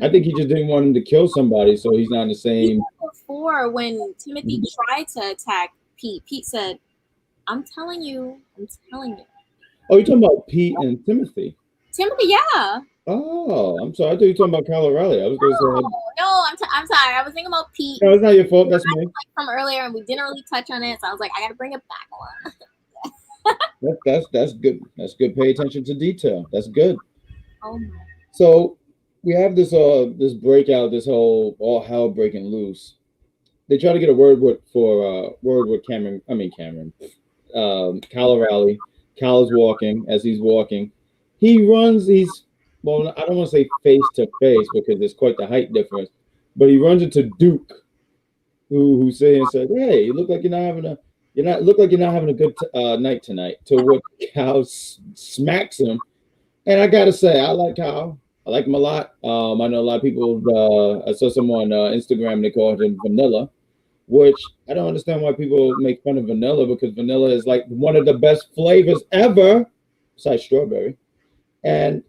I think he just didn't want him to kill somebody, so he's not in the same. Before, when Timothy tried to attack Pete, Pete said, I'm telling you. Oh, you're talking about Pete and Timothy? Timothy, yeah. Oh, I'm sorry. I thought you were talking about Kyle O'Reilly. I was going to say. No, I'm sorry. I was thinking about Pete. No, it's not your fault. That's me. From earlier, and we didn't really touch on it, so I was like, I got to bring it back on. That's good. That's good. Pay attention to detail. That's good. Oh my. So we have this breakout, this whole all hell breaking loose. They try to get a word with Cameron. Kyle O'Reilly. Kyle is walking. As he's walking, he runs. I don't want to say face to face because there's quite the height difference, but he runs into Duke, who said, "Hey, you look like you're not having a good night tonight." To what Kyle smacks him, and I gotta say, I like Kyle. I like him a lot. I know a lot of people. I saw someone on Instagram, they called him Vanilla, which I don't understand why people make fun of vanilla, because vanilla is like one of the best flavors ever, besides strawberry. And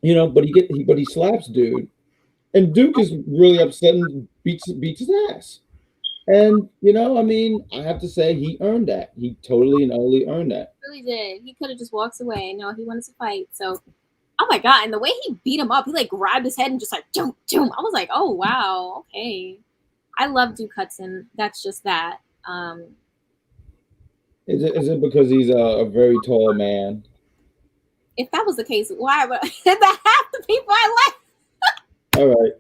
but he slaps dude, and Duke is really upset and beats his ass. And I have to say he earned that. He totally and only earned that. He really did. He could have just walked away. No, he wanted to fight. So, oh my god! And the way he beat him up, he like grabbed his head and just like jump. I was like, oh wow, okay. I love Duke Hudson. That's just that. Is it because he's a very tall man? If that was the case, why would that half the people I like? All right.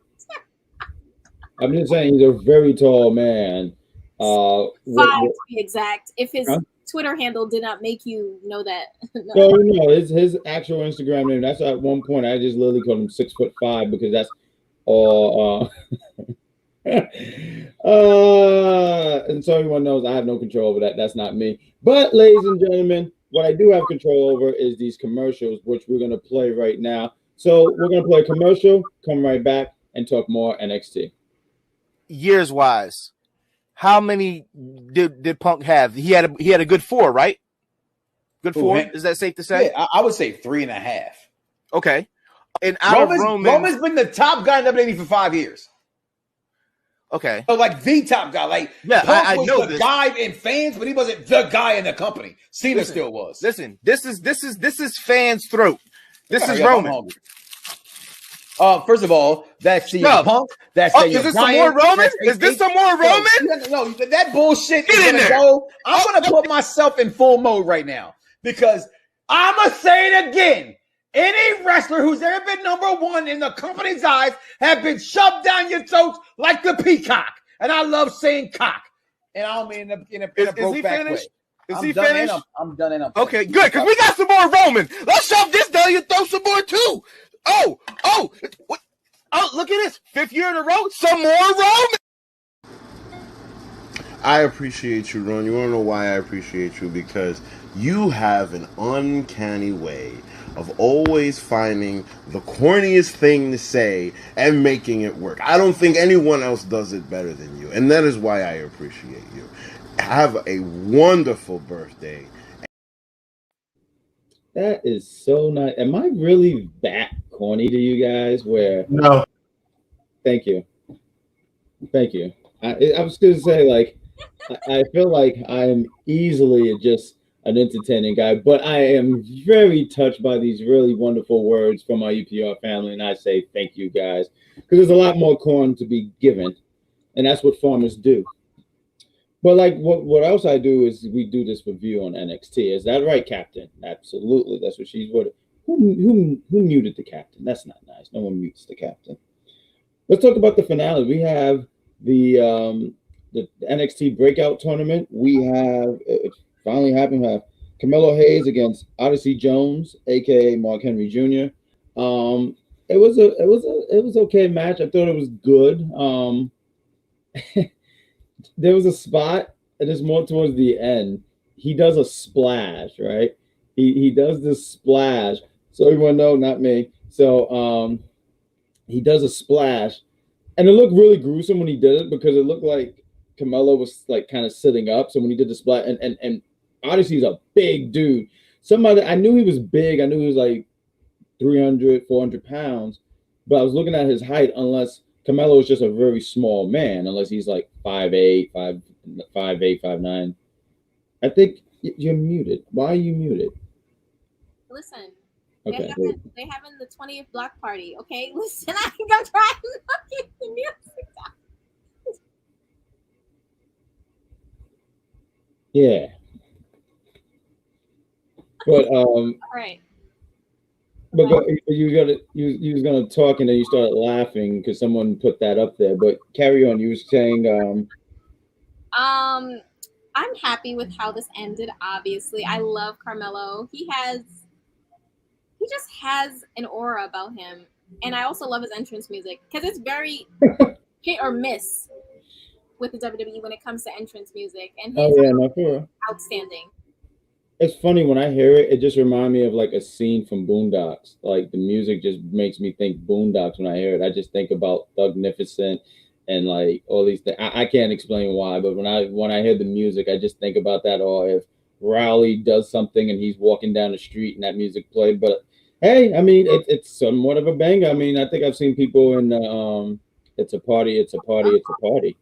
I'm just saying he's a very tall man. 5 to be exact. If his Huh? Twitter handle did not make you know that. No, his actual Instagram name. That's at one point I just literally called him 6'5" because that's all. And so everyone knows I have no control over that. That's not me. But ladies and gentlemen, what I do have control over is these commercials, which we're gonna play right now. So we're gonna play a commercial, come right back, and talk more NXT. Years wise, how many did Punk have? He had a good 4, right? Good 4. Is that safe to say? Yeah, I would say 3.5. Okay. And out Roman's been the top guy in WWE for 5 years. Okay. So like the top guy. Like Punk was know the this. guy in fans, but he wasn't the guy in the company. Cena still was. Listen, this is fans' throat. This is I'm Roman. hungry. First of all, that's the Punk. That's is this some more Roman? Is this some more Roman? No, that bullshit Get is in gonna there. go. I'm gonna put myself in full mode right now because I'm gonna say it again. Any wrestler who's ever been number one in the company's eyes have been shoved down your throats like the peacock. And I love saying cock. And I don't mean in a broke back way. Is I'm he done finished? I'm done and I'm Okay, finished. good, because we got some more Roman. Let's shove this down your throat some more too. Oh, look at this. 5th year in a row, some more Roman. I appreciate you, Ron. You want to know why I appreciate you? Because you have an uncanny way of always finding the corniest thing to say and making it work. I don't think anyone else does it better than you, and that is why I appreciate you. Have a wonderful birthday. That is so nice. Am I really that corny to you guys? Where No. Thank you. I was going to say, like, I feel like I am easily just an entertaining guy, but I am very touched by these really wonderful words from our UPR family, and I say thank you guys, because there's a lot more corn to be given, and that's what farmers do. But like, what else I do is we do this review on NXT. Is that right, Captain? Absolutely. That's what she's what. Who muted the Captain? That's not nice. No one mutes the Captain. Let's talk about the finale. We have the NXT Breakout tournament. We have it finally happened. We have Carmelo Hayes against Odyssey Jones, aka Mark Henry Jr. It was okay match. I thought it was good. There was a spot, and it's more towards the end. He does a splash, right? He does this splash. So everyone know, not me. So he does a splash, and it looked really gruesome when he did it because it looked like Carmelo was like kind of sitting up. So when he did the splash, and Odyssey's a big dude. I knew he was big. I knew he was like 300, 400 pounds, but I was looking at his height. Unless Carmelo is just a very small man, unless he's like 5'8", 5'9". I think you're muted. Why are you muted? Listen, Okay. they having the 20th block party. Okay, listen, I can go try and look at the music. Yeah. But All right. But you was gonna talk and then you started laughing because someone put that up there. But carry on. You were saying I'm happy with how this ended. Obviously, I love Carmelo. He just has an aura about him, and I also love his entrance music because it's very hit or miss with the WWE when it comes to entrance music, and his outstanding. It's funny when I hear it. It just reminds me of like a scene from Boondocks. Like the music just makes me think Boondocks when I hear it. I just think about Thugnificent and like all these things. I can't explain why, but when I hear the music, I just think about that. Or if Rowley does something and he's walking down the street and that music played. But hey, I mean, it's somewhat of a banger. I mean, I think I've seen people in the "It's a party, it's a party, it's a party."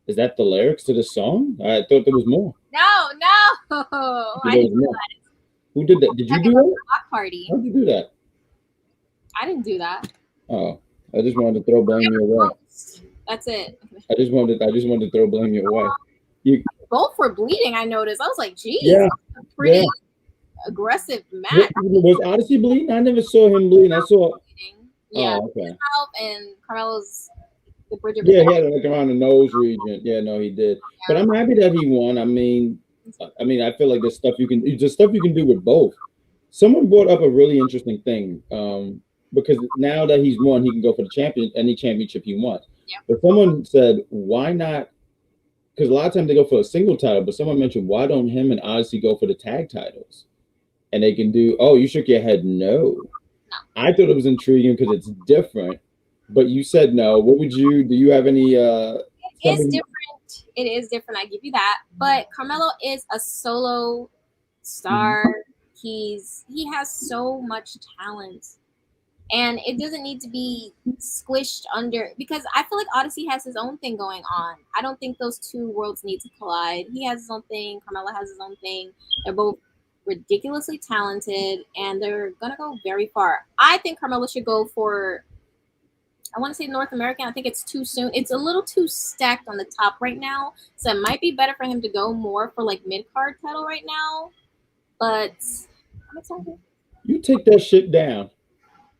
Is that the lyrics to the song? I thought there was more. No. I didn't do that. Who did that? Did you do that? Block party. How'd you do that? I didn't do that. Oh, I just wanted to throw blame your way. That's it. I just wanted to throw blame your way. You, Both were bleeding. I noticed. I was like, geez, yeah, that's a pretty yeah. aggressive match. Was Odyssey bleeding? I never saw him bleeding. I saw. Yeah, Oh, okay. his mouth and Carmelo's the bridge of his Yeah, he mouth. had it like around the nose region. Yeah, no, he did. But I'm happy that he won. I mean, I feel like there's stuff you can do with both. Someone brought up a really interesting thing, because now that he's won, he can go for any championship he wants. But someone said, why not? Because a lot of times they go for a single title, but someone mentioned, why don't him and Odyssey go for the tag titles? And they can do. Oh, you shook your head. No. I thought it was intriguing because it's different. But you said no. What would you? Do you have any? It is different. It is different. I give you that. But Carmelo is a solo star. He has so much talent, and it doesn't need to be squished under. Because I feel like Odyssey has his own thing going on. I don't think those two worlds need to collide. He has his own thing. Carmelo has his own thing. They're both ridiculously talented, and they're gonna go very far. I think Carmelo should go for. I want to say North American. I think it's too soon. It's a little too stacked on the top right now. So it might be better for him to go more for like mid-card title right now. But I'm excited. You take that shit down.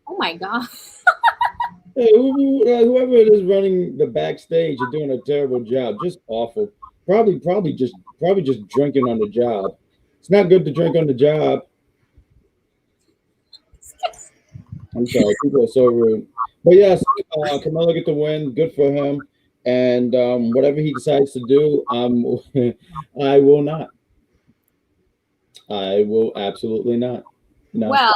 Oh my God. Hey, whoever it is running the backstage is doing a terrible job. Just awful. Probably just drinking on the job. It's not good to drink on the job. I'm sorry, people are so rude. But yes, Carmelo get the win. Good for him. And whatever he decides to do, I will not. I will absolutely not. No. Well,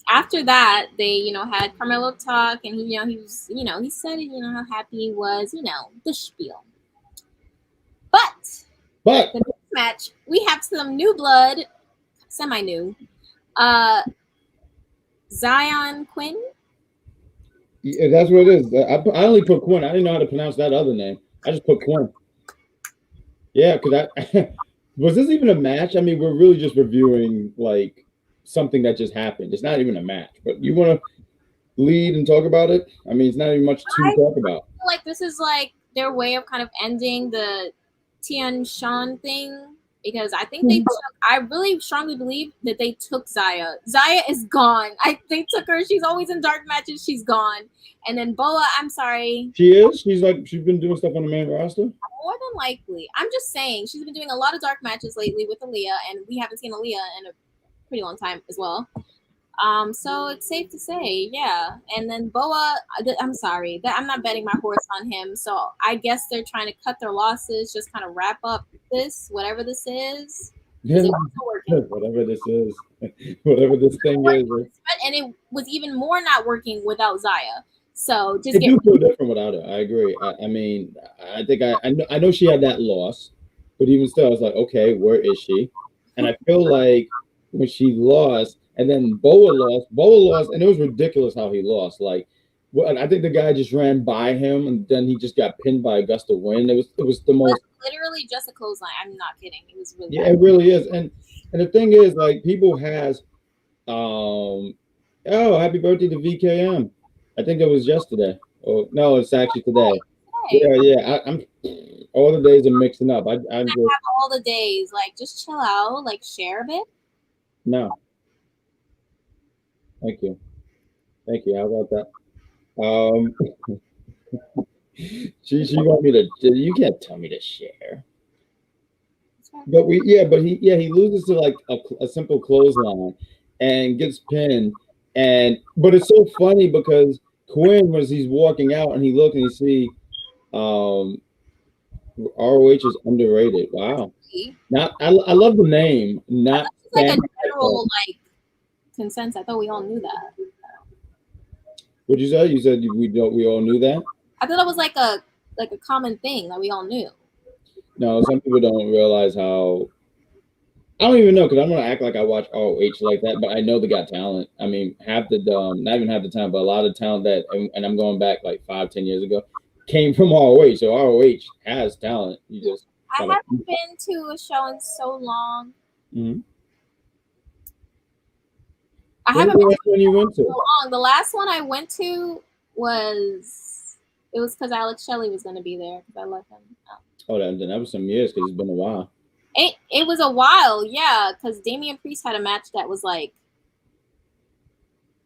after that, they had Carmelo talk, and he was he said how happy he was, the spiel. But the next match we have some new blood, semi-new. Zion Quinn. Yeah, that's what it is. I only put Quinn. I didn't know how to pronounce that other name. I just put Quinn. Yeah, because was this even a match? I mean, we're really just reviewing like something that just happened. It's not even a match. But you want to lead and talk about it? I mean, it's not even much to talk about. I feel like this is like their way of kind of ending the Tian Shan thing. Because I think I really strongly believe that they took Zaya. Zaya is gone. They took her. She's always in dark matches. She's gone. And then Boa, I'm sorry. She is? She's been doing stuff on the main roster? More than likely. I'm just saying, she's been doing a lot of dark matches lately with Aaliyah, and we haven't seen Aaliyah in a pretty long time as well. So it's safe to say, yeah. And then Boa, I'm sorry. I'm not betting my horse on him. So I guess they're trying to cut their losses, just kind of wrap up whatever this is. Whatever this is. Whatever this thing is. And it was even more not working without Zaya. So just It do feel different without her. I agree. I mean, I think I know she had that loss, but even still, I was like, okay, where is she? And I feel like when she lost, and then Boa lost, and it was ridiculous how he lost. Like, I think the guy just ran by him, and then he just got pinned by Augusta Win. It was the most. Literally just a clothesline. I'm not kidding. It was really. Yeah, bad. it really is. And the thing is, like, people has, oh, happy birthday to VKM. I think it was yesterday. Oh no, it's actually today. Yeah. I'm all the days are mixing up. I'm have all the days. Like, just chill out. Like, share a bit. No. Thank you. How about that? She want me to. You can't tell me to share. But he loses to like a simple clothesline and gets pinned. But it's so funny because Quinn, as he's walking out and he look and he see ROH is underrated. Wow. I love the name. Not like a general consensus. I thought we all knew that. What'd you say? You said we all knew that? I thought it was like a common thing that we all knew. No, some people don't realize how. I don't even know because I'm gonna act like I watch ROH like that, but I know they got talent. I mean, not even half the time, but a lot of talent that, and I'm going back like 5-10 years ago, came from ROH. So ROH has talent. I haven't been to a show in so long. Mm-hmm. I haven't been when you went to so long. The last one I went to was It was because Alex Shelley was going to be there because I love him. Oh, then that was some years because it's been a while. It was a while, yeah, because Damian Priest had a match that was like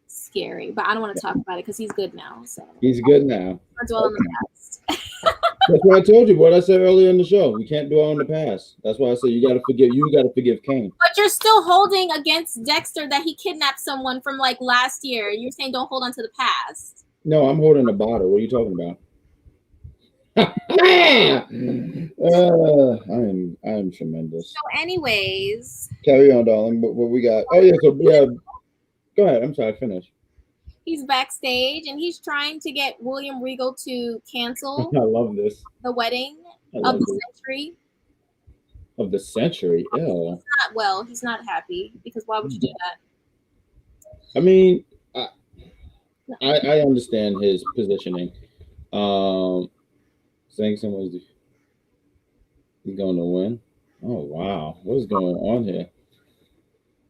scary, but I don't want to talk about it because he's good now. So He's good now. I'll dwell on the past. That's what I told you. What I said earlier in the show. You can't dwell on the past. That's why I said you got to forgive. You got to forgive Kane. But you're still holding against Dexter that he kidnapped someone from like last year. You're saying don't hold on to the past. No, I'm holding a bottle. What are you talking about? I am tremendous. So, anyways, Carry on, darling. What we got? Oh yeah, so yeah. Go ahead. I'm sorry. Finish. he's backstage and he's trying to get William Regal to cancel I love this. the wedding I of love the this. century. Of the century. Ew. He's not happy because why would you do that? I mean, I understand his positioning. Saying someone's he's going to win. Oh wow, what is going on here?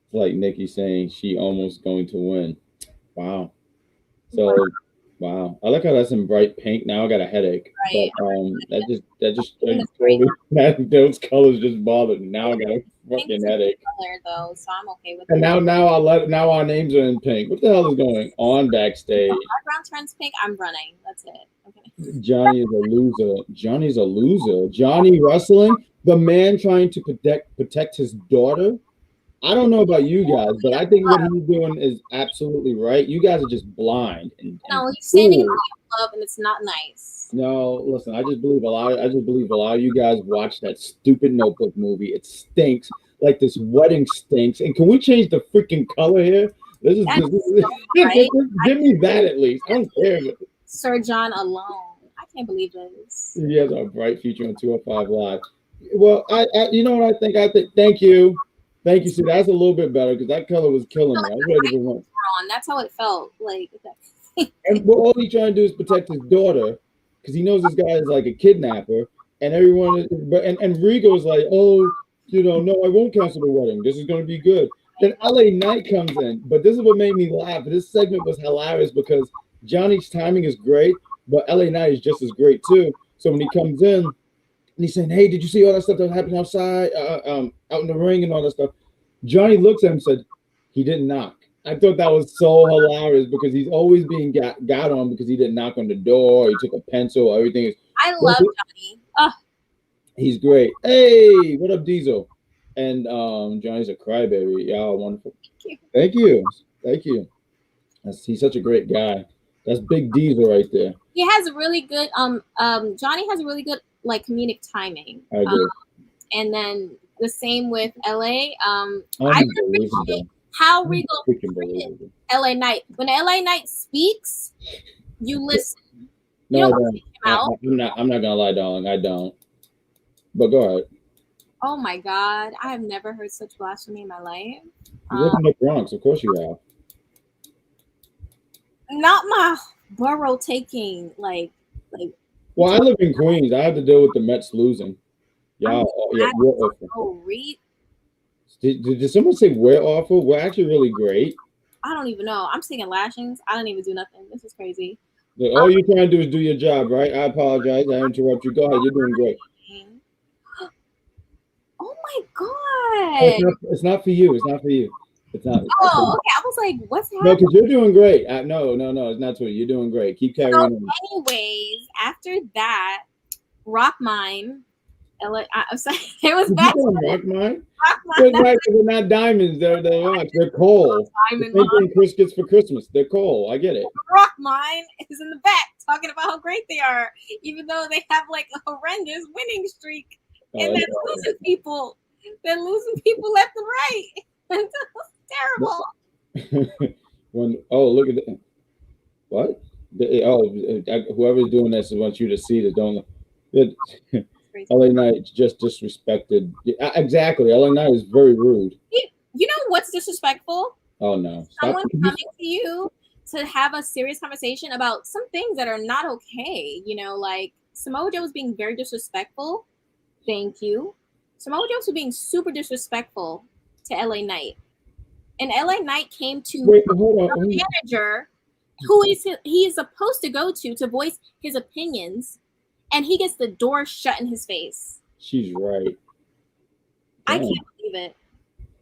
It's like Nikki saying she almost going to win. Wow. So wow, I like how that's in bright pink. Now I got a headache. Right. But those colors just bothered me. Now I got a fucking headache. Color, though, so I'm okay with And it. now our names are in pink. What the hell is going on backstage? Our brown turns pink. I'm running. That's it. Okay. Johnny is a loser. Johnny's a loser. Johnny Wrestling, the man trying to protect his daughter. I don't know about you guys, but I think what he's doing is absolutely right. You guys are just blind. No, he's standing in love, and it's not nice. No, listen. I just believe a lot of you guys watched that stupid Notebook movie. It stinks. Like this wedding stinks. And can we change the freaking color here? This is right. Give me that at least. I don't care. Sir John alone. I can't believe this. He has a bright future on 205 Live. Well, I you know what I think? Thank you. Thank you. See, that's a little bit better because that color was killing me. I was ready to run. That's how it felt. Like, and all he's trying to do is protect his daughter because he knows this guy is like a kidnapper, and everyone is. And Regal's like, oh, no, I won't cancel the wedding. This is going to be good. Then LA Knight comes in, but this is what made me laugh. This segment was hilarious because Johnny's timing is great, but LA Knight is just as great too. So when he comes in. And he's saying, hey, did you see all that stuff that happened outside, out in the ring and all that stuff? Johnny looks at him and said, he didn't knock. I thought that was so hilarious because he's always being got on because he didn't knock on the door. He took a pencil. Everything is. I love Johnny. Oh. He's great. Hey, what up, Diesel? And Johnny's a crybaby. Y'all wonderful. Thank you. He's such a great guy. That's Big Diesel right there. He has really good. Johnny has a really good like comedic timing. I agree. And then the same with LA. I Unbelievable. how Regal LA Knight. When LA Knight speaks, you listen. No, you don't take him out. I'm not gonna lie, darling. I don't. But go ahead. Oh my God, I have never heard such blasphemy in my life. You live in the Bronx, of course you have. Not my borough taking like. Well, I live in Queens. I have to deal with the Mets losing. Y'all, we're awful. Did someone say we're awful? We're actually really great. I don't even know. I'm taking lashings. I don't even do nothing. This is crazy. All you're trying to do is do your job, right? I apologize. I interrupt you. Go ahead. You're doing great. Oh my God. It's not for you. It's not for you. It's not. Oh, okay. I was like, what's happening? No, because you're doing great. No, it's not for you. You're doing great. Keep carrying on. Anyways, after that, Rock Mine. I'm sorry. It was bad. Rock Mine? They're not diamonds. They're rocks. They're coal. The same thing Chris gets for Christmas. They're coal. I get it. Rock Mine is in the back talking about how great they are, even though they have like a horrendous winning streak. And they're losing people. They're losing people left and right. Terrible. Look at that. What? Whoever's doing this wants you to see this. Don't. LA Knight just disrespected. Exactly. LA Knight is very rude. You know what's disrespectful? Oh no! Someone coming to you to have a serious conversation about some things that are not okay. Like Samoa Joe was being very disrespectful. Thank you. Samoa Joe was being super disrespectful to LA Knight. And LA Knight came to the manager who he is supposed to go to voice his opinions, and he gets the door shut in his face. She's right. I Damn. can't believe it.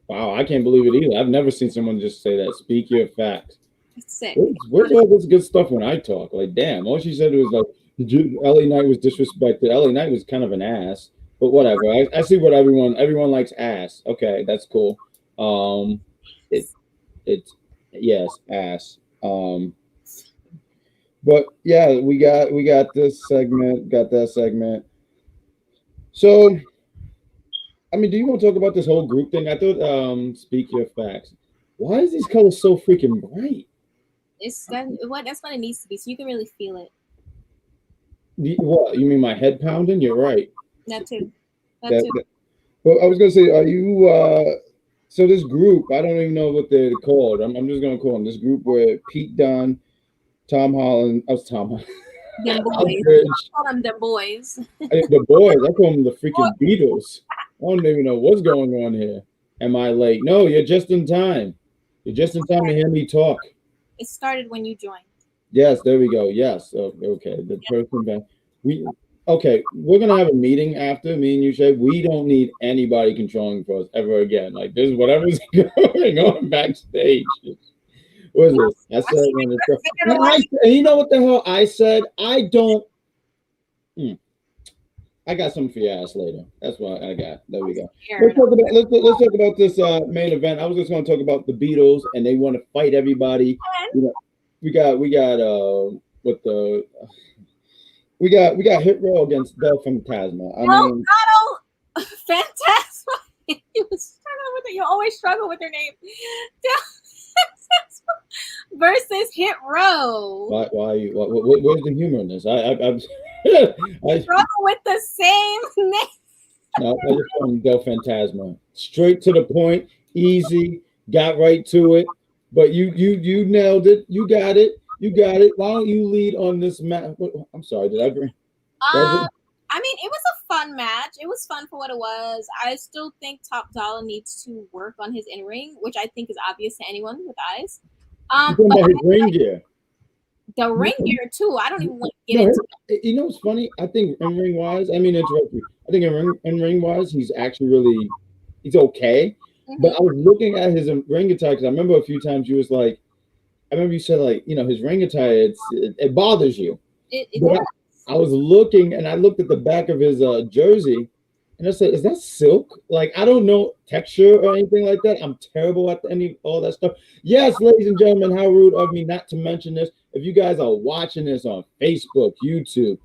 Wow, I can't believe it either. I've never seen someone just say that. Speak your facts. It's sick. Where's all this good stuff when I talk? Like, damn, all she said was like, LA Knight was disrespected. LA Knight was kind of an ass, but whatever. I see what everyone likes ass. Okay, that's cool. It's yes, ass. But yeah, we got this segment, got that segment. So, I mean, do you want to talk about this whole group thing? I thought, speak your facts. Why is these colors so freaking bright? That's what it needs to be, so you can really feel it. What, you mean my head pounding? You're right. That too. Well, I was gonna say, are you? So this group, I don't even know what they're called. I'm just gonna call them this group where Pete Dunne, Tom Holland. I was Tom Holland. Them boys. I call them the boys. The boys. I call them the freaking Beatles. I don't even know what's going on here. Am I late? No, you're just in time. You're just in time to hear me talk. It started when you joined. Yes, there we go. Yes. Okay. The person back. Okay, we're gonna have a meeting after me and you, Shay. We don't need anybody controlling for us ever again. Like this, whatever's going on backstage. What is this? I said, and you know what the hell I said? I don't. I got something for your ass later. That's what I got. There we go. Let's talk about this main event. I was just going to talk about the Beatles, and they want to fight everybody. You know, we got Hit Row against Del Fantasma. Fantasma. You always struggle with your name. Versus Hit Row. Why? Where's the humor in this? I struggle with the same name. No, I just call him Del Fantasma. Straight to the point, easy, got right to it. But you nailed it. You got it. Why don't you lead on this match? I'm sorry, did I agree? I mean, it was a fun match. It was fun for what it was. I still think Top Dollar needs to work on his in-ring, which I think is obvious to anyone with eyes. But his ring gear. The ring gear too. I don't even want to get into it. You know what's funny? I think in-ring wise, I mean, interrupt you. I think in-ring wise, he's actually he's okay. Mm-hmm. But I was looking at his ring attire because I remember a few times you was like, I remember you said like, you know, his ring attire, it bothers you. I was looking and I looked at the back of his jersey and I said, is that silk? Like, I don't know texture or anything like that. I'm terrible at all that stuff. Yes, ladies and gentlemen, how rude of me not to mention this. If you guys are watching this on Facebook, YouTube,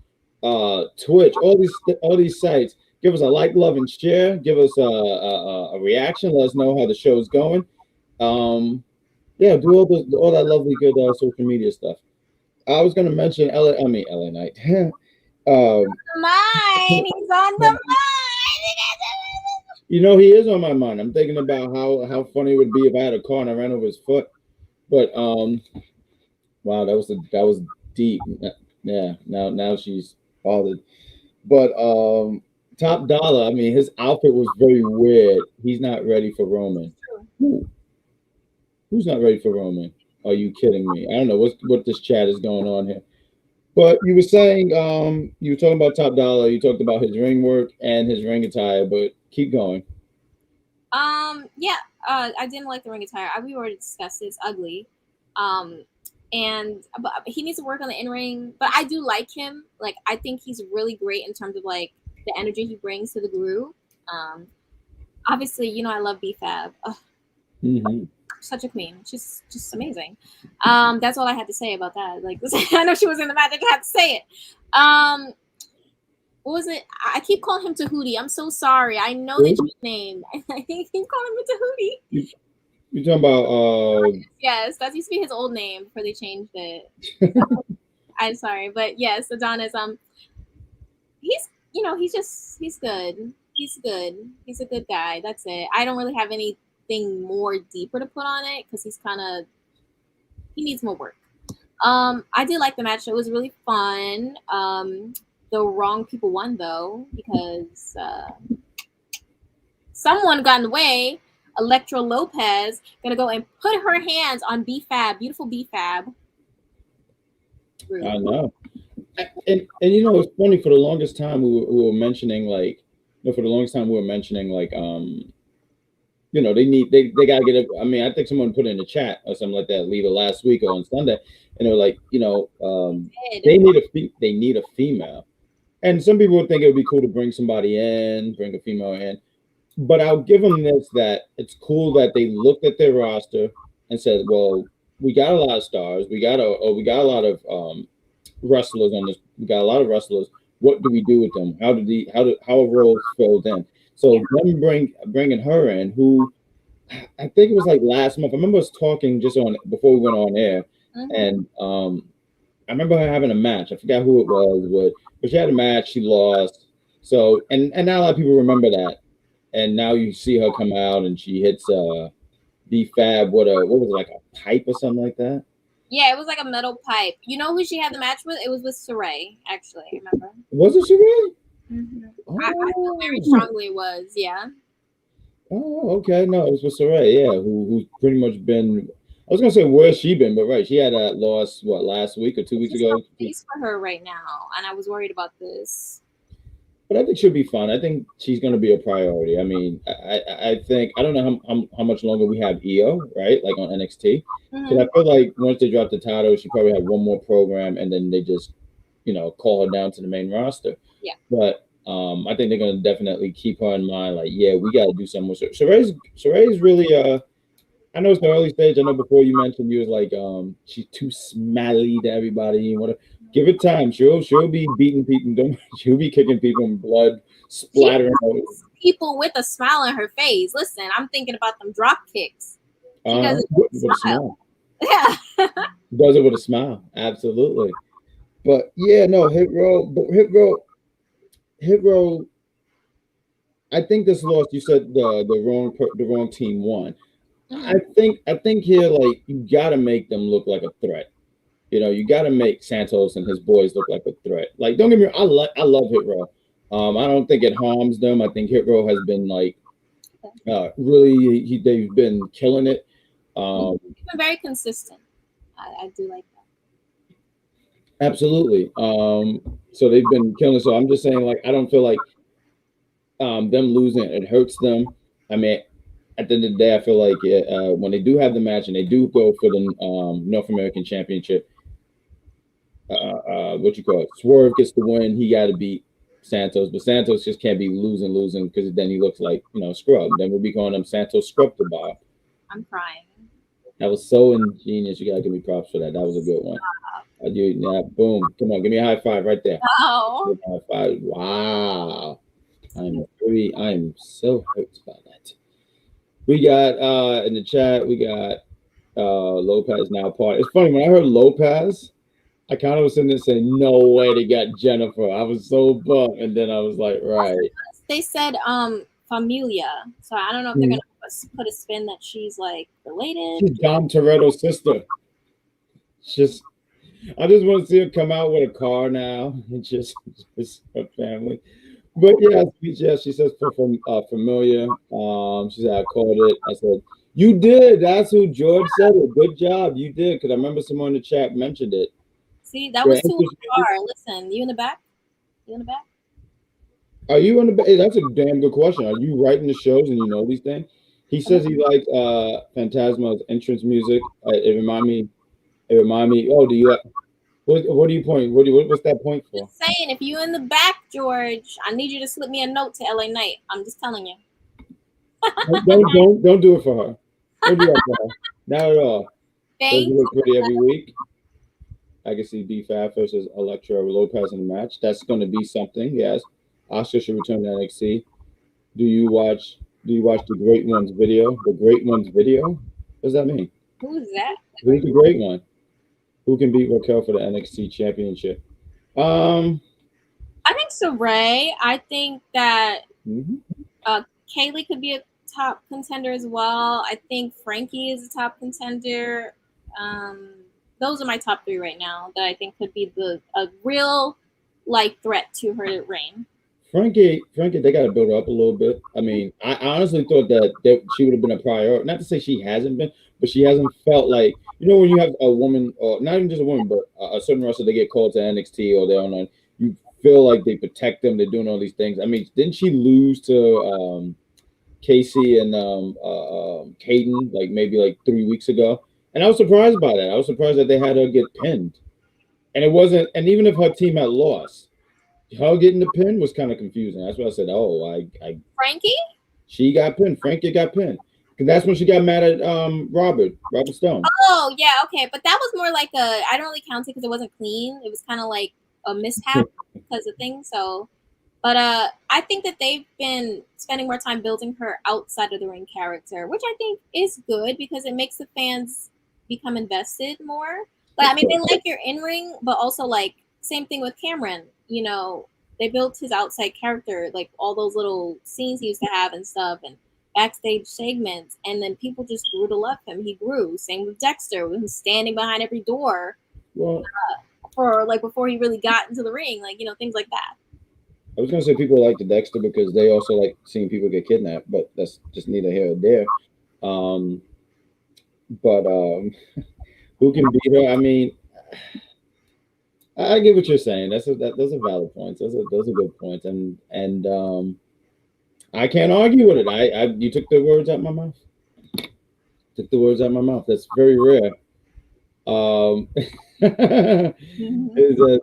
Twitch, all these sites, give us a like, love, and share. Give us a reaction. Let us know how the show's going. Yeah, do all that lovely good social media stuff. I was going to mention LA Knight. He's on the mind. You know, he is on my mind. I'm thinking about how funny it would be if I had a car and I ran over his foot. But wow, that was deep. Yeah, now she's bothered. But Top Dollar, I mean, his outfit was very weird. He's not ready for Roman. Who's not ready for Roman? Are you kidding me? I don't know what this chat is going on here. But you were saying, you were talking about Top Dollar. You talked about his ring work and his ring attire, but keep going. Yeah, I didn't like the ring attire. We already discussed it. It's ugly. But he needs to work on the in-ring. But I do like him. Like, I think he's really great in terms of like the energy he brings to the group. Obviously, you know, I love B-Fab. Mm-hmm. Such a queen. She's just amazing. That's all I had to say about that. Like, I know she was in the match. I just had to say it. What was it? I keep calling him Tahuti. I'm so sorry. I know that's his name. I keep calling him Tahuti. You talking about? Yes, that used to be his old name before they changed it. I'm sorry, but yes, Adonis. He's good. He's good. He's a good guy. That's it. I don't really have anything more deeper to put on it because he needs more work. I did like the match. It was really fun. The wrong people won though because someone got in the way. Electra Lopez gonna go and put her hands on B-Fab, beautiful B-Fab. I know. And you know, it's funny. For the longest time, we were mentioning like, for the longest time we were mentioning like, you know, they gotta get a. I mean, I think someone put in the chat or something like that, either last week or on Sunday, and they were like, you know, they need a female, and some people would think it would be cool to bring somebody in, bring a female in, but I'll give them this, that it's cool that they looked at their roster and said, well, we got a lot of stars, we got a lot of wrestlers on this. We got a lot of wrestlers. What do we do with them? How are roles filled in? So them bringing her in, who I think it was like last month. I remember us talking just on before we went on air, and I remember her having a match. I forgot who it was, but she had a match. She lost. So and not a lot of people remember that. And now you see her come out and she hits B-Fab what was it, like a pipe or something like that? Yeah, it was like a metal pipe. You know who she had the match with? It was with Saray, actually. Remember? Was it Saray? I feel very strongly it was. Yeah. Oh, okay. No, it was with Saray. Yeah, who's pretty much been. I was gonna say where's she been, but right, she had that loss last week or 2 weeks ago. Face for her right now, and I was worried about this. But I think she'll be fun. I think she's going to be a priority. I mean, I think I don't know how much longer we have Io, right? Like on NXT. But I feel like once they drop the title, she probably have one more program, and then they just, you know, call her down to the main roster. Yeah. But I think they're going to definitely keep her in mind. Like, yeah, we got to do something with her. Saray's really. I know it's the early stage. I know before you mentioned you was like, she's too smelly to everybody. You want to give it time. She'll be beating people. She'll be kicking people and blood splattering. People with a smile on her face. Listen, I'm thinking about them drop kicks. She does it with a smile. Yeah. Does it with a smile. Absolutely. But yeah, no, Hit Row. I think this loss. You said the wrong team won. I think here, like, you got to make them look like a threat. You know, you got to make Santos and his boys look like a threat. Like, don't get me wrong, I love Hit Row. I don't think it harms them. I think Hit Row has been like really they've been killing it. They've been very consistent. I do like that. Absolutely. So they've been killing it. So I'm just saying, like, I don't feel like them losing it hurts them. I mean, at the end of the day, I feel like when they do have the match and they do go for the North American Championship, Swerve gets the win. He got to beat Santos, but Santos just can't be losing because then he looks like, you know, scrub. Then we'll be calling him Santos Scrub to Bob. I'm crying. That was so ingenious. You gotta give me props for that. That was a good one. Boom. Come on, give me a high five right there. Oh. High five. Wow. I am so hurt by that. We got in the chat, we got Lopez now part. It's funny, when I heard Lopez, I kind of was sitting there saying, no way they got Jennifer. I was so bummed. And then I was like, right. They said Familia. So I don't know if they're going to put a spin that she's like related. She's Dom Toretto's sister. I just want to see her come out with a car now. It's just her family. But yeah, she says from Familia. She said, I called it. I said, you did. That's who George said it. Good job. You did. Because I remember someone in the chat mentioned it. See, that was too far. Listen, you in the back? You in the back? Are you in the back? Hey, that's a damn good question. Are you writing the shows and you know these things? He says he liked Fantasma's entrance music. It remind me. Oh, do you? What do you point? What's that point for? Just saying, if you in the back, George, I need you to slip me a note to LA Knight. I'm just telling you. Don't do it for her. Don't do that for her. Not at all. Thank you. Look pretty every week. I can see B-Fab versus Electra Lopez in the match. That's going to be something. Yes, Asuka should return to NXT. Do you watch the Great Ones video? The Great Ones video? What does that mean? Who's that? Who's the Great One? Who can beat Raquel for the NXT Championship? I think Saray. I think that Kaylee could be a top contender as well. I think Frankie is a top contender. Those are my top three right now that I think could be a real threat to her reign. Frankie, they got to build her up a little bit. I mean, I honestly thought that she would have been a priority. Not to say she hasn't been, but she hasn't felt like, when you have a woman, or not even just a woman, but a certain wrestler, they get called to NXT or they're on, you feel like they protect them. They're doing all these things. I mean, didn't she lose to Casey and Caden maybe 3 weeks ago? And I was surprised by that. I was surprised that they had her get pinned. And it wasn't, and even if her team had lost, her getting the pin was kind of confusing. That's why I said, Frankie? She got pinned. Frankie got pinned. Because that's when she got mad at Robert Stone. Oh, yeah, okay. But that was more like I don't really count it because it wasn't clean. It was kind of like a mishap because of things. So, but I think that they've been spending more time building her outside of the ring character, which I think is good because it makes the fans become invested more. But I mean, they like your in-ring, but also same thing with Cameron. They built his outside character, like all those little scenes he used to have and stuff, and backstage segments, and then people just grew to love him. He grew. Same with Dexter, with him standing behind every door for before he really got into the ring, things like that. I was gonna say people like the Dexter because they also like seeing people get kidnapped, but that's just neither here or there. Who can beat her? I mean, I get what you're saying. Those are valid points. Those are good points, and I can't argue with it. You took the words out of my mouth. That's very rare. Is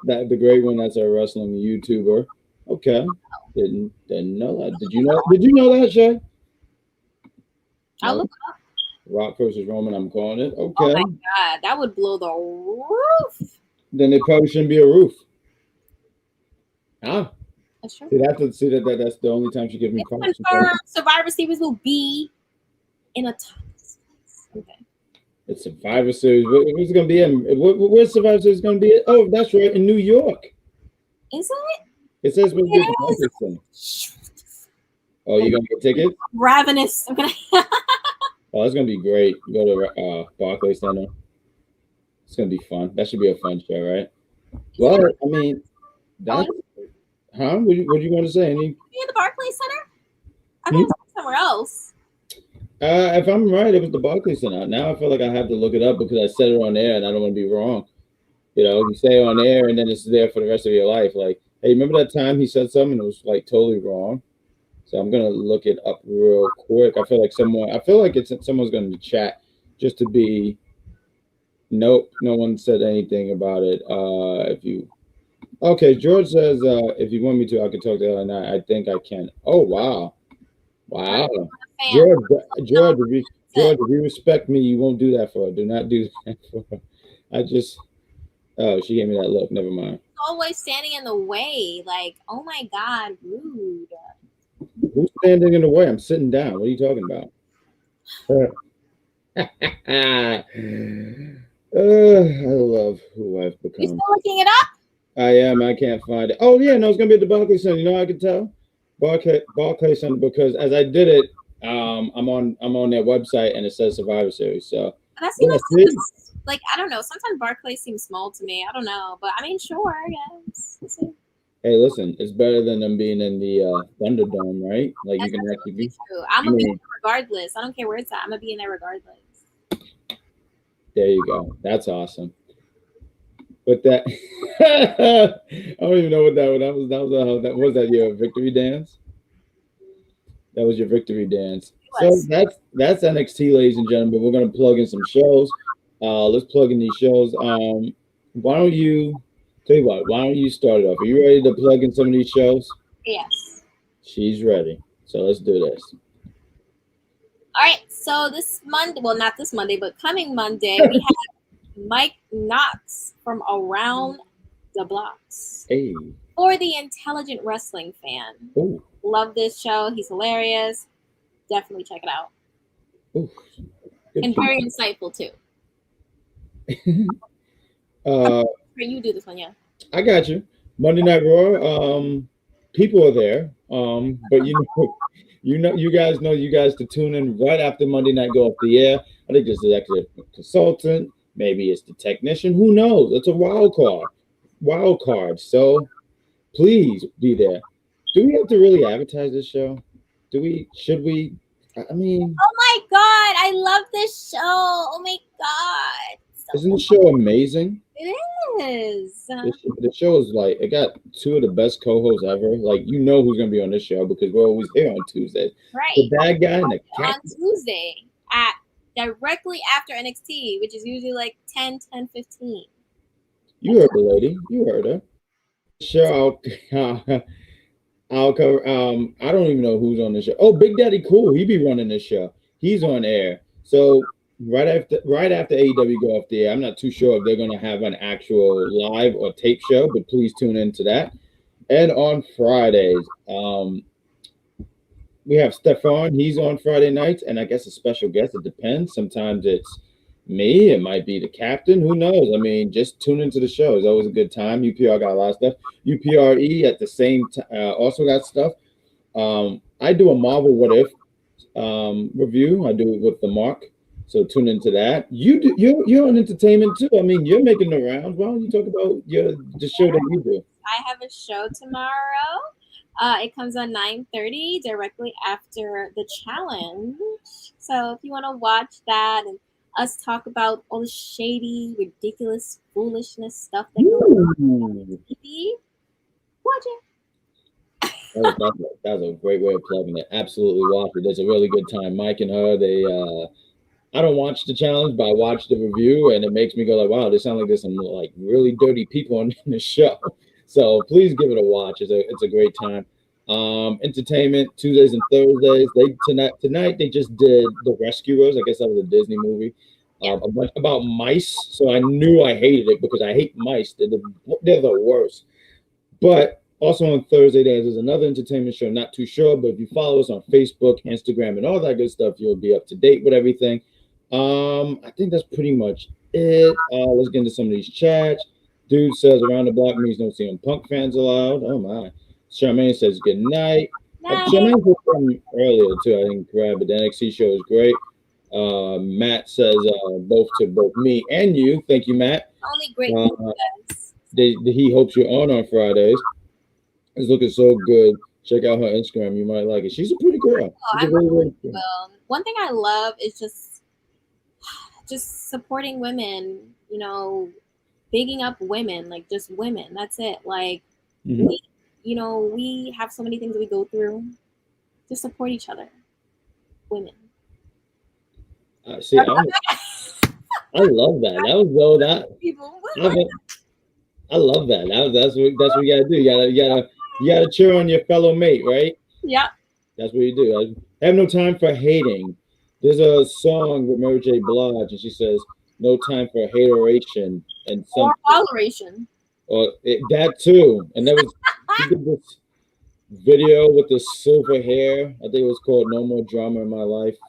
that the great one? That's a wrestling YouTuber. Okay, didn't know that. Did you know that, Shay? I'll look up. Rock versus Roman. I'm calling it. Okay. Oh my God, that would blow the roof. Then it probably shouldn't be a roof. Ah. That's true. See that's the only time she gives me calls. Confirmed Survivor Series will be in a top. Okay. It's Survivor Series. Where's it going to be in? Where's Survivor Series going to be? Oh, that's right, in New York. Is it? It says we'll be at the Barclays Center. Oh, you going to get tickets? Ravenous. I'm gonna. Oh, that's going to be great. Go to Barclays Center. It's going to be fun. That should be a fun show, right? Well, I mean, that's... Huh? What you want to say? Be in the Barclays Center? I thought it was somewhere else. If I'm right, it was the Barclays Center. Now I feel like I have to look it up because I said it on air and I don't want to be wrong. You say on air and then it's there for the rest of your life. Like, hey, remember that time he said something that was totally wrong? So I'm gonna look it up real quick. I feel like someone's gonna chat just to be. Nope, no one said anything about it. Okay, George says if you want me to, I can talk to her night. I think I can. Oh wow. George, if you respect me, you won't do that for her. Do not do that for her. She gave me that look. Never mind. Always standing in the way. Oh my God, rude. Who's standing in the way? I'm sitting down. What are you talking about? I love who I've become. You still looking it up? I am. I can't find it. Oh yeah, no, it's gonna be at the Barclays Center. You know how I can tell? Barclays Center because as I did it, I'm on their website and it says Survivor Series. So I don't know. Sometimes Barclays seems small to me. I don't know, but I mean, sure, I guess. Hey, listen, it's better than them being in the Thunderdome, right? You can actually be. True. I'm gonna be there regardless. I don't care where it's at. I'm gonna be in there regardless. There you go. That's awesome. But that, I don't even know what that was. That was that your victory dance. That was your victory dance. So that's NXT, ladies and gentlemen. We're gonna plug in some shows. Let's plug in these shows. Why don't you start it off? Are you ready to plug in some of these shows? Yes. She's ready. So let's do this. All right. So this Monday, well, not this Monday, but coming Monday, we have Mike Knox from Around the Blocks. Hey. For the intelligent wrestling fan. Ooh. Love this show. He's hilarious. Definitely check it out. Ooh. And very insightful too. You do this one, yeah. I got you. Monday Night Raw. People are there. But you guys to tune in right after Monday Night go off the air. I think this is actually a consultant. Maybe it's the technician. Who knows? It's a wild card. So please be there. Do we have to really advertise this show? Should we? I mean, Oh my god, I love this show. Oh my god. isn't the show amazing? It is. The show is like, it got two of the best co-hosts ever. Like, you know who's gonna be on this show because we're always here on Tuesdays. Right. The bad guy and the On cat. Tuesday at directly after NXT, which is usually like 10:15. You heard the lady. You heard her. Show. I'll cover. I don't even know who's on the show. Oh, Big Daddy Cool. He be running this show. He's on air. So right after AEW go off the air, I'm not too sure if they're gonna have an actual live or tape show, but please tune into that. And on Fridays, we have Stefan. He's on Friday nights, and I guess a special guest. It depends. Sometimes it's me. It might be the captain. Who knows? I mean, just tune into the show. It's always a good time. UPR got a lot of stuff. UPRE at the same time also got stuff. I do a Marvel What If review. I do it with the Mark. So tune into that. You're on entertainment too. I mean, you're making the rounds. Why don't you talk about the show that you do? I have a show tomorrow. It comes on 9:30 directly after the challenge. So if you want to watch that and us talk about all the shady, ridiculous, foolishness stuff that goes on TV, watch it. That was a great way of plugging it. Absolutely watch it. It's a really good time. Mike and her, they I don't watch the challenge, but I watch the review, and it makes me go like, wow, this sounds like there's some like really dirty people on the show. So please give it a watch. It's a great time. Entertainment Tuesdays and Thursdays. Tonight they just did The Rescuers. I guess that was a Disney movie about mice. So I knew I hated it because I hate mice. They're the worst. But also on Thursday there's another entertainment show. Not too sure, but if you follow us on Facebook, Instagram, and all that good stuff, you'll be up to date with everything. I think that's pretty much it. Let's get into some of these chats. Dude says around the block means no CM Punk fans allowed. Oh my. Charmaine says good night. Charmaine was from earlier too. I didn't grab it. The NXT show is great. Matt says both me and you. Thank you, Matt. Only great he hopes you're on Fridays. It's looking so good. Check out her Instagram. You might like it. She's a pretty girl. One thing I love is just supporting women, you know, bigging up women, like just women. That's it. Like, we have so many things that we go through. Just support each other. Women. See, I love that. That was I love that. That's what you gotta do. You gotta cheer on your fellow mate, right? Yeah. That's what you do. I have no time for hating. There's a song with Mary J. Blige, and she says, "No time for hateration and or toleration." Or that too. And there was she did this video with the silver hair. I think it was called "No More Drama in My Life."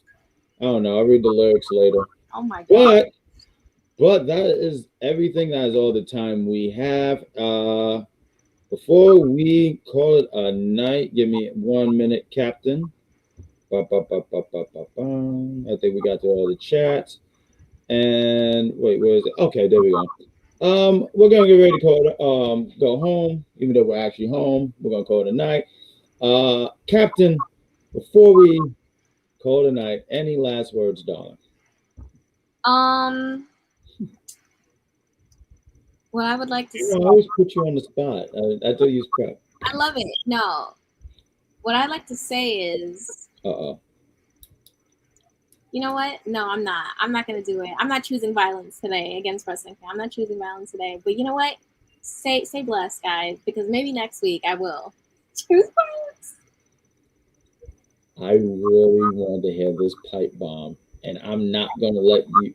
I don't know. I'll read the lyrics later. Oh my god! But that is everything. That is all the time we have. Before we call it a night, give me 1 minute, Captain. I think we got through all the chats. And wait, where is it? Okay, there we go. We're gonna get ready to call it, go home. Even though we're actually home, we're gonna call it a night. Captain, before we call it a night, any last words, darling? What I would like to say. I always put you on the spot. I thought you was prep. I love it. No, what I'd like to say is. You know what? No, I'm not. I'm not gonna do it. I'm not choosing violence today against wrestling. I'm not choosing violence today. But you know what? Say bless, guys, because maybe next week I will choose violence. I really wanted to hear this pipe bomb, and I'm not gonna let you.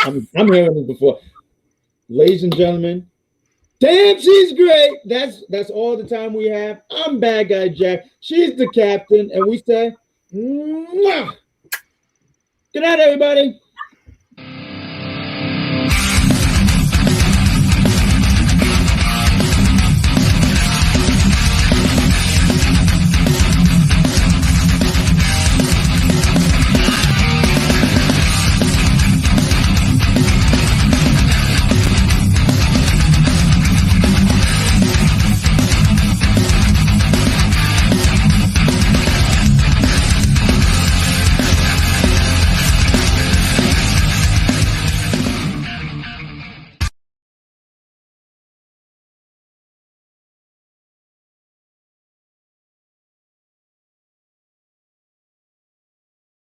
I'm hearing this before, ladies and gentlemen. Damn, she's great. That's all the time we have. I'm Badguy Jack. She's the captain, and we say, mwah! Good night, everybody.